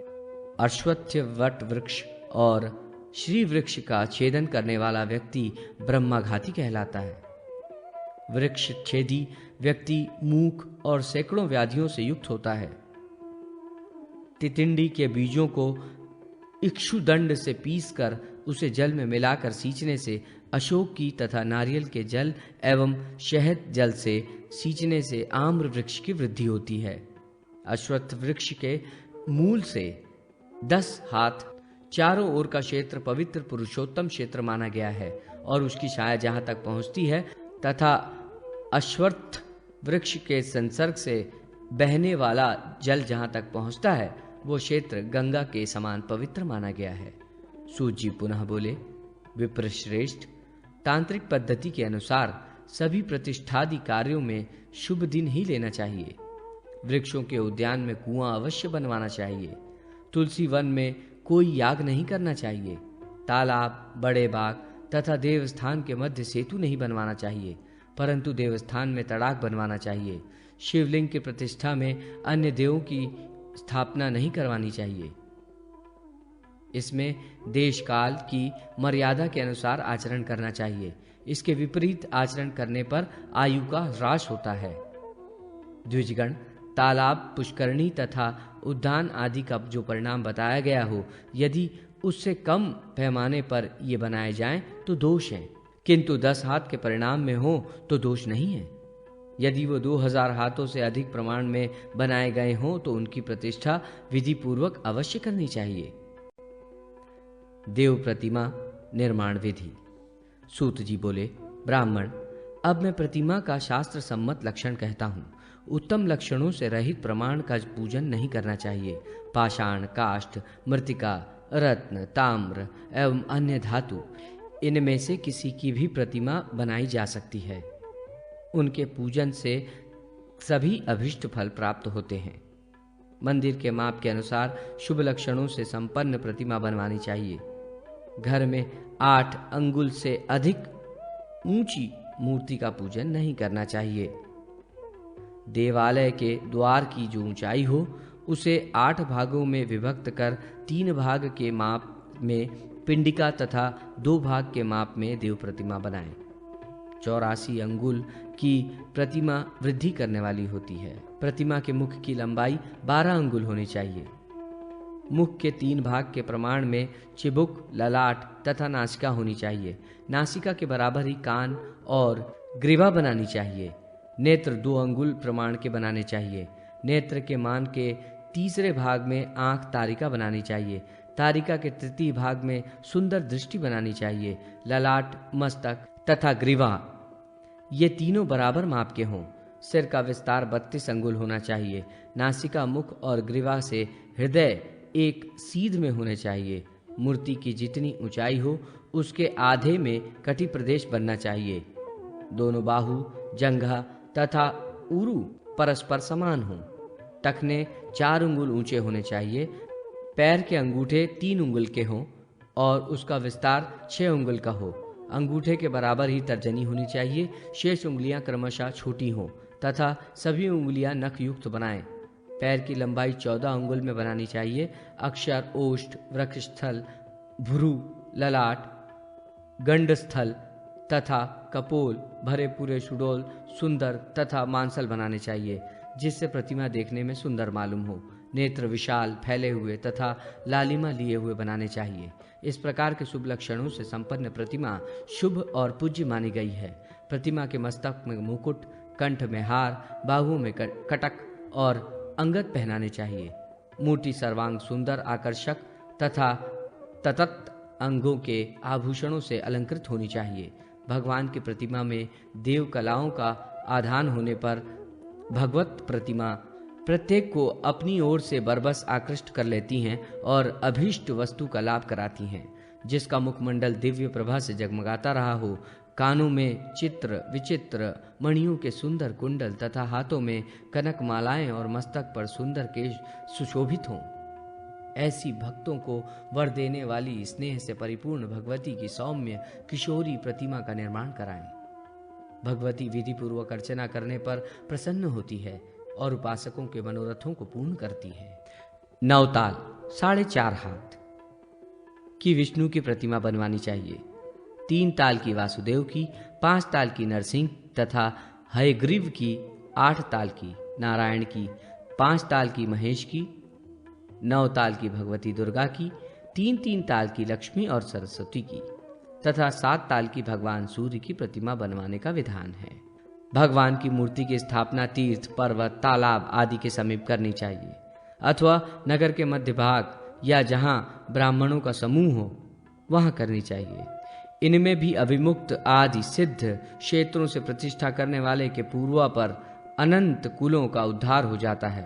अश्वत्थ वट वृक्ष और श्री वृक्ष का छेदन करने वाला व्यक्ति ब्रह्माघाती कहलाता है। वृक्ष छेदी व्यक्ति मूक और सैकड़ों व्याधियों से युक्त होता है। तितिंडी के बीजों को इक्षुदंड से पीसकर उसे जल में मिलाकर सींचने से अशोक की तथा नारियल के जल एवं शहद जल से सींचने से आम्र वृक्ष की वृद्धि होती है। अश्वत्थ वृक्ष के मूल से 10 हाथ चारों ओर का क्षेत्र पवित्र पुरुषोत्तम क्षेत्र माना गया है और उसकी छाया जहां तक पहुंचती है तथा अश्वत्थ वृक्ष के संसर्ग से बहने वाला जल जहां तक पहुंचता है वो क्षेत्र गंगा के समान पवित्र माना गया है। सूत जी पुनः बोले, विप्रश्रेष्ठ, तांत्रिक पद्धति के अनुसार सभी प्रतिष्ठादि कार्यों में शुभ दिन ही लेना चाहिए। वृक्षों के उद्यान में कुआं अवश्य बनवाना चाहिए। तुलसी वन में कोई याग नहीं करना चाहिए। तालाब बड़े बाग तथा देवस्थान के मध्य सेतु नहीं बनवाना चाहिए, परंतु देवस्थान में तड़ाक बनवाना चाहिए। शिवलिंग की प्रतिष्ठा में अन्य देवों की स्थापना नहीं करवानी चाहिए। इसमें देश काल की मर्यादा के अनुसार आचरण करना चाहिए। इसके विपरीत आचरण करने पर आयु का ह्रास होता है। द्विजगण, तालाब पुष्करणी तथा उद्यान आदि का जो परिणाम बताया गया हो, यदि उससे कम पैमाने पर ये बनाए जाएं तो दोष है, किंतु 10 हाथ के परिणाम में हो तो दोष नहीं है। यदि वो 2000 हाथों से अधिक प्रमाण में बनाए गए हों तो उनकी प्रतिष्ठा विधि पूर्वक अवश्य करनी चाहिए। देव प्रतिमा निर्माण विधि। सूत जी बोले, ब्राह्मण, अब मैं प्रतिमा का शास्त्र सम्मत लक्षण कहता हूँ। उत्तम लक्षणों से रहित प्रमाण का पूजन नहीं करना चाहिए। पाषाण, काष्ठ, मृतिका, रत्न, ताम्र एवं अन्य धातु, इनमें से किसी की भी प्रतिमा बनाई जा सकती है। उनके पूजन से सभी अभिष्ट फल प्राप्त होते हैं। मंदिर के माप के अनुसार शुभ लक्षणों से संपन्न प्रतिमा बनवानी चाहिए। घर में 8 अंगुल से अधिक ऊंची मूर्ति का पूजन नहीं करना चाहिए। देवालय के द्वार की जो ऊंचाई हो उसे 8 भागों में विभक्त कर 3 भाग के माप में पिंडिका तथा 2 भाग के माप में देव प्रतिमा बनाएं। 84 अंगुल की प्रतिमा वृद्धि करने वाली होती है। प्रतिमा के मुख की लंबाई 12 अंगुल होनी चाहिए। मुख के 3 भाग के प्रमाण में चिबुक, ललाट तथा नासिका होनी चाहिए। नासिका के बराबर ही कान और ग्रीवा बनानी चाहिए। नेत्र 2 अंगुल प्रमाण के बनाने चाहिए। नेत्र के मान के तीसरे भाग में आंख तारिका बनानी चाहिए। तारिका के तृतीय भाग में सुंदर दृष्टि बनानी चाहिए। ललाट, मस्तक तथा ग्रीवा ये तीनों बराबर माप के हों। सिर का विस्तार 32 अंगुल होना चाहिए। नासिका, मुख और ग्रीवा से हृदय एक सीध में होने चाहिए। मूर्ति की जितनी ऊंचाई हो उसके आधे में कटी प्रदेश बनना चाहिए। दोनों बाहु, जंघा तथा उरु परस्पर समान हों। टखने 4 अंगुल ऊंचे होने चाहिए। पैर के अंगूठे 3 अंगुल के हों और उसका विस्तार 6 अंगुल का हो। अंगूठे के बराबर ही तर्जनी होनी चाहिए। शेष उंगलियां क्रमशः छोटी हों तथा सभी उंगलियां नख युक्त बनाएं। पैर की लंबाई 14 अंगुल में बनानी चाहिए। अक्षर, ओष्ठ, वक्षस्थल, भ्रू, ललाट, गंडस्थल तथा कपोल भरे पूरे सुडोल सुंदर तथा मांसल बनाने चाहिए, जिससे प्रतिमा देखने में सुंदर मालूम हो। नेत्र विशाल, फैले हुए तथा लालिमा लिए हुए बनाने चाहिए। इस प्रकार के शुभ लक्षणों से संपन्न प्रतिमा शुभ और पूज्य मानी गई है। प्रतिमा के मस्तक में मुकुट, कंठ में हार, बाहुओं में कटक और अंगद पहनाने चाहिए। मूर्ति सर्वांग सुंदर, आकर्षक तथा ततत अंगों के आभूषणों से अलंकृत होनी चाहिए। भगवान की प्रतिमा में देव कलाओं का आधान होने पर भगवत प्रतिमा प्रत्येक को अपनी ओर से बरबस आकृष्ट कर लेती हैं और अभीष्ट वस्तु का लाभ कराती हैं। जिसका मुखमंडल दिव्य प्रभा से जगमगाता रहा हो, कानों में चित्र विचित्र मणियों के सुंदर कुंडल तथा हाथों में कनक मालाएं और मस्तक पर सुंदर केश सुशोभित हों, ऐसी भक्तों को वर देने वाली स्नेह से परिपूर्ण भगवती की सौम्य किशोरी प्रतिमा का निर्माण कराएं। भगवती विधि पूर्वक अर्चना करने पर प्रसन्न होती है और उपासकों के मनोरथों को पूर्ण करती है। 9 ताल 4.5 हाथ की विष्णु की प्रतिमा बनवानी चाहिए। 3 ताल की वासुदेव की, 5 ताल की नरसिंह तथा हयग्रीव की, 8 ताल की नारायण की, 5 ताल की महेश की, 9 ताल की भगवती दुर्गा की, 3-3 ताल की लक्ष्मी और सरस्वती की तथा 7 ताल की भगवान सूर्य की प्रतिमा बनवाने का विधान है। भगवान की मूर्ति की स्थापना तीर्थ, पर्वत, तालाब आदि के समीप करनी चाहिए अथवा नगर के मध्य भाग या जहां ब्राह्मणों का समूह हो वहां करनी चाहिए। इनमें भी अभिमुक्त आदि सिद्ध क्षेत्रों से प्रतिष्ठा करने वाले के पूर्वा पर अनंत कुलों का उद्धार हो जाता है।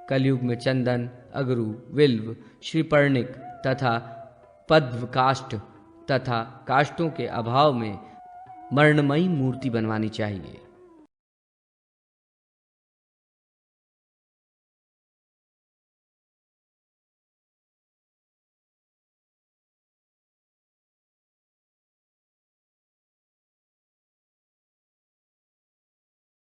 कलयुग में चंदन, अगरू, विल्व, श्रीपर्णिक तथा पद्म काष्ठ तथा काष्ठों के अभाव में मर्णमयी मूर्ति बनवानी चाहिए।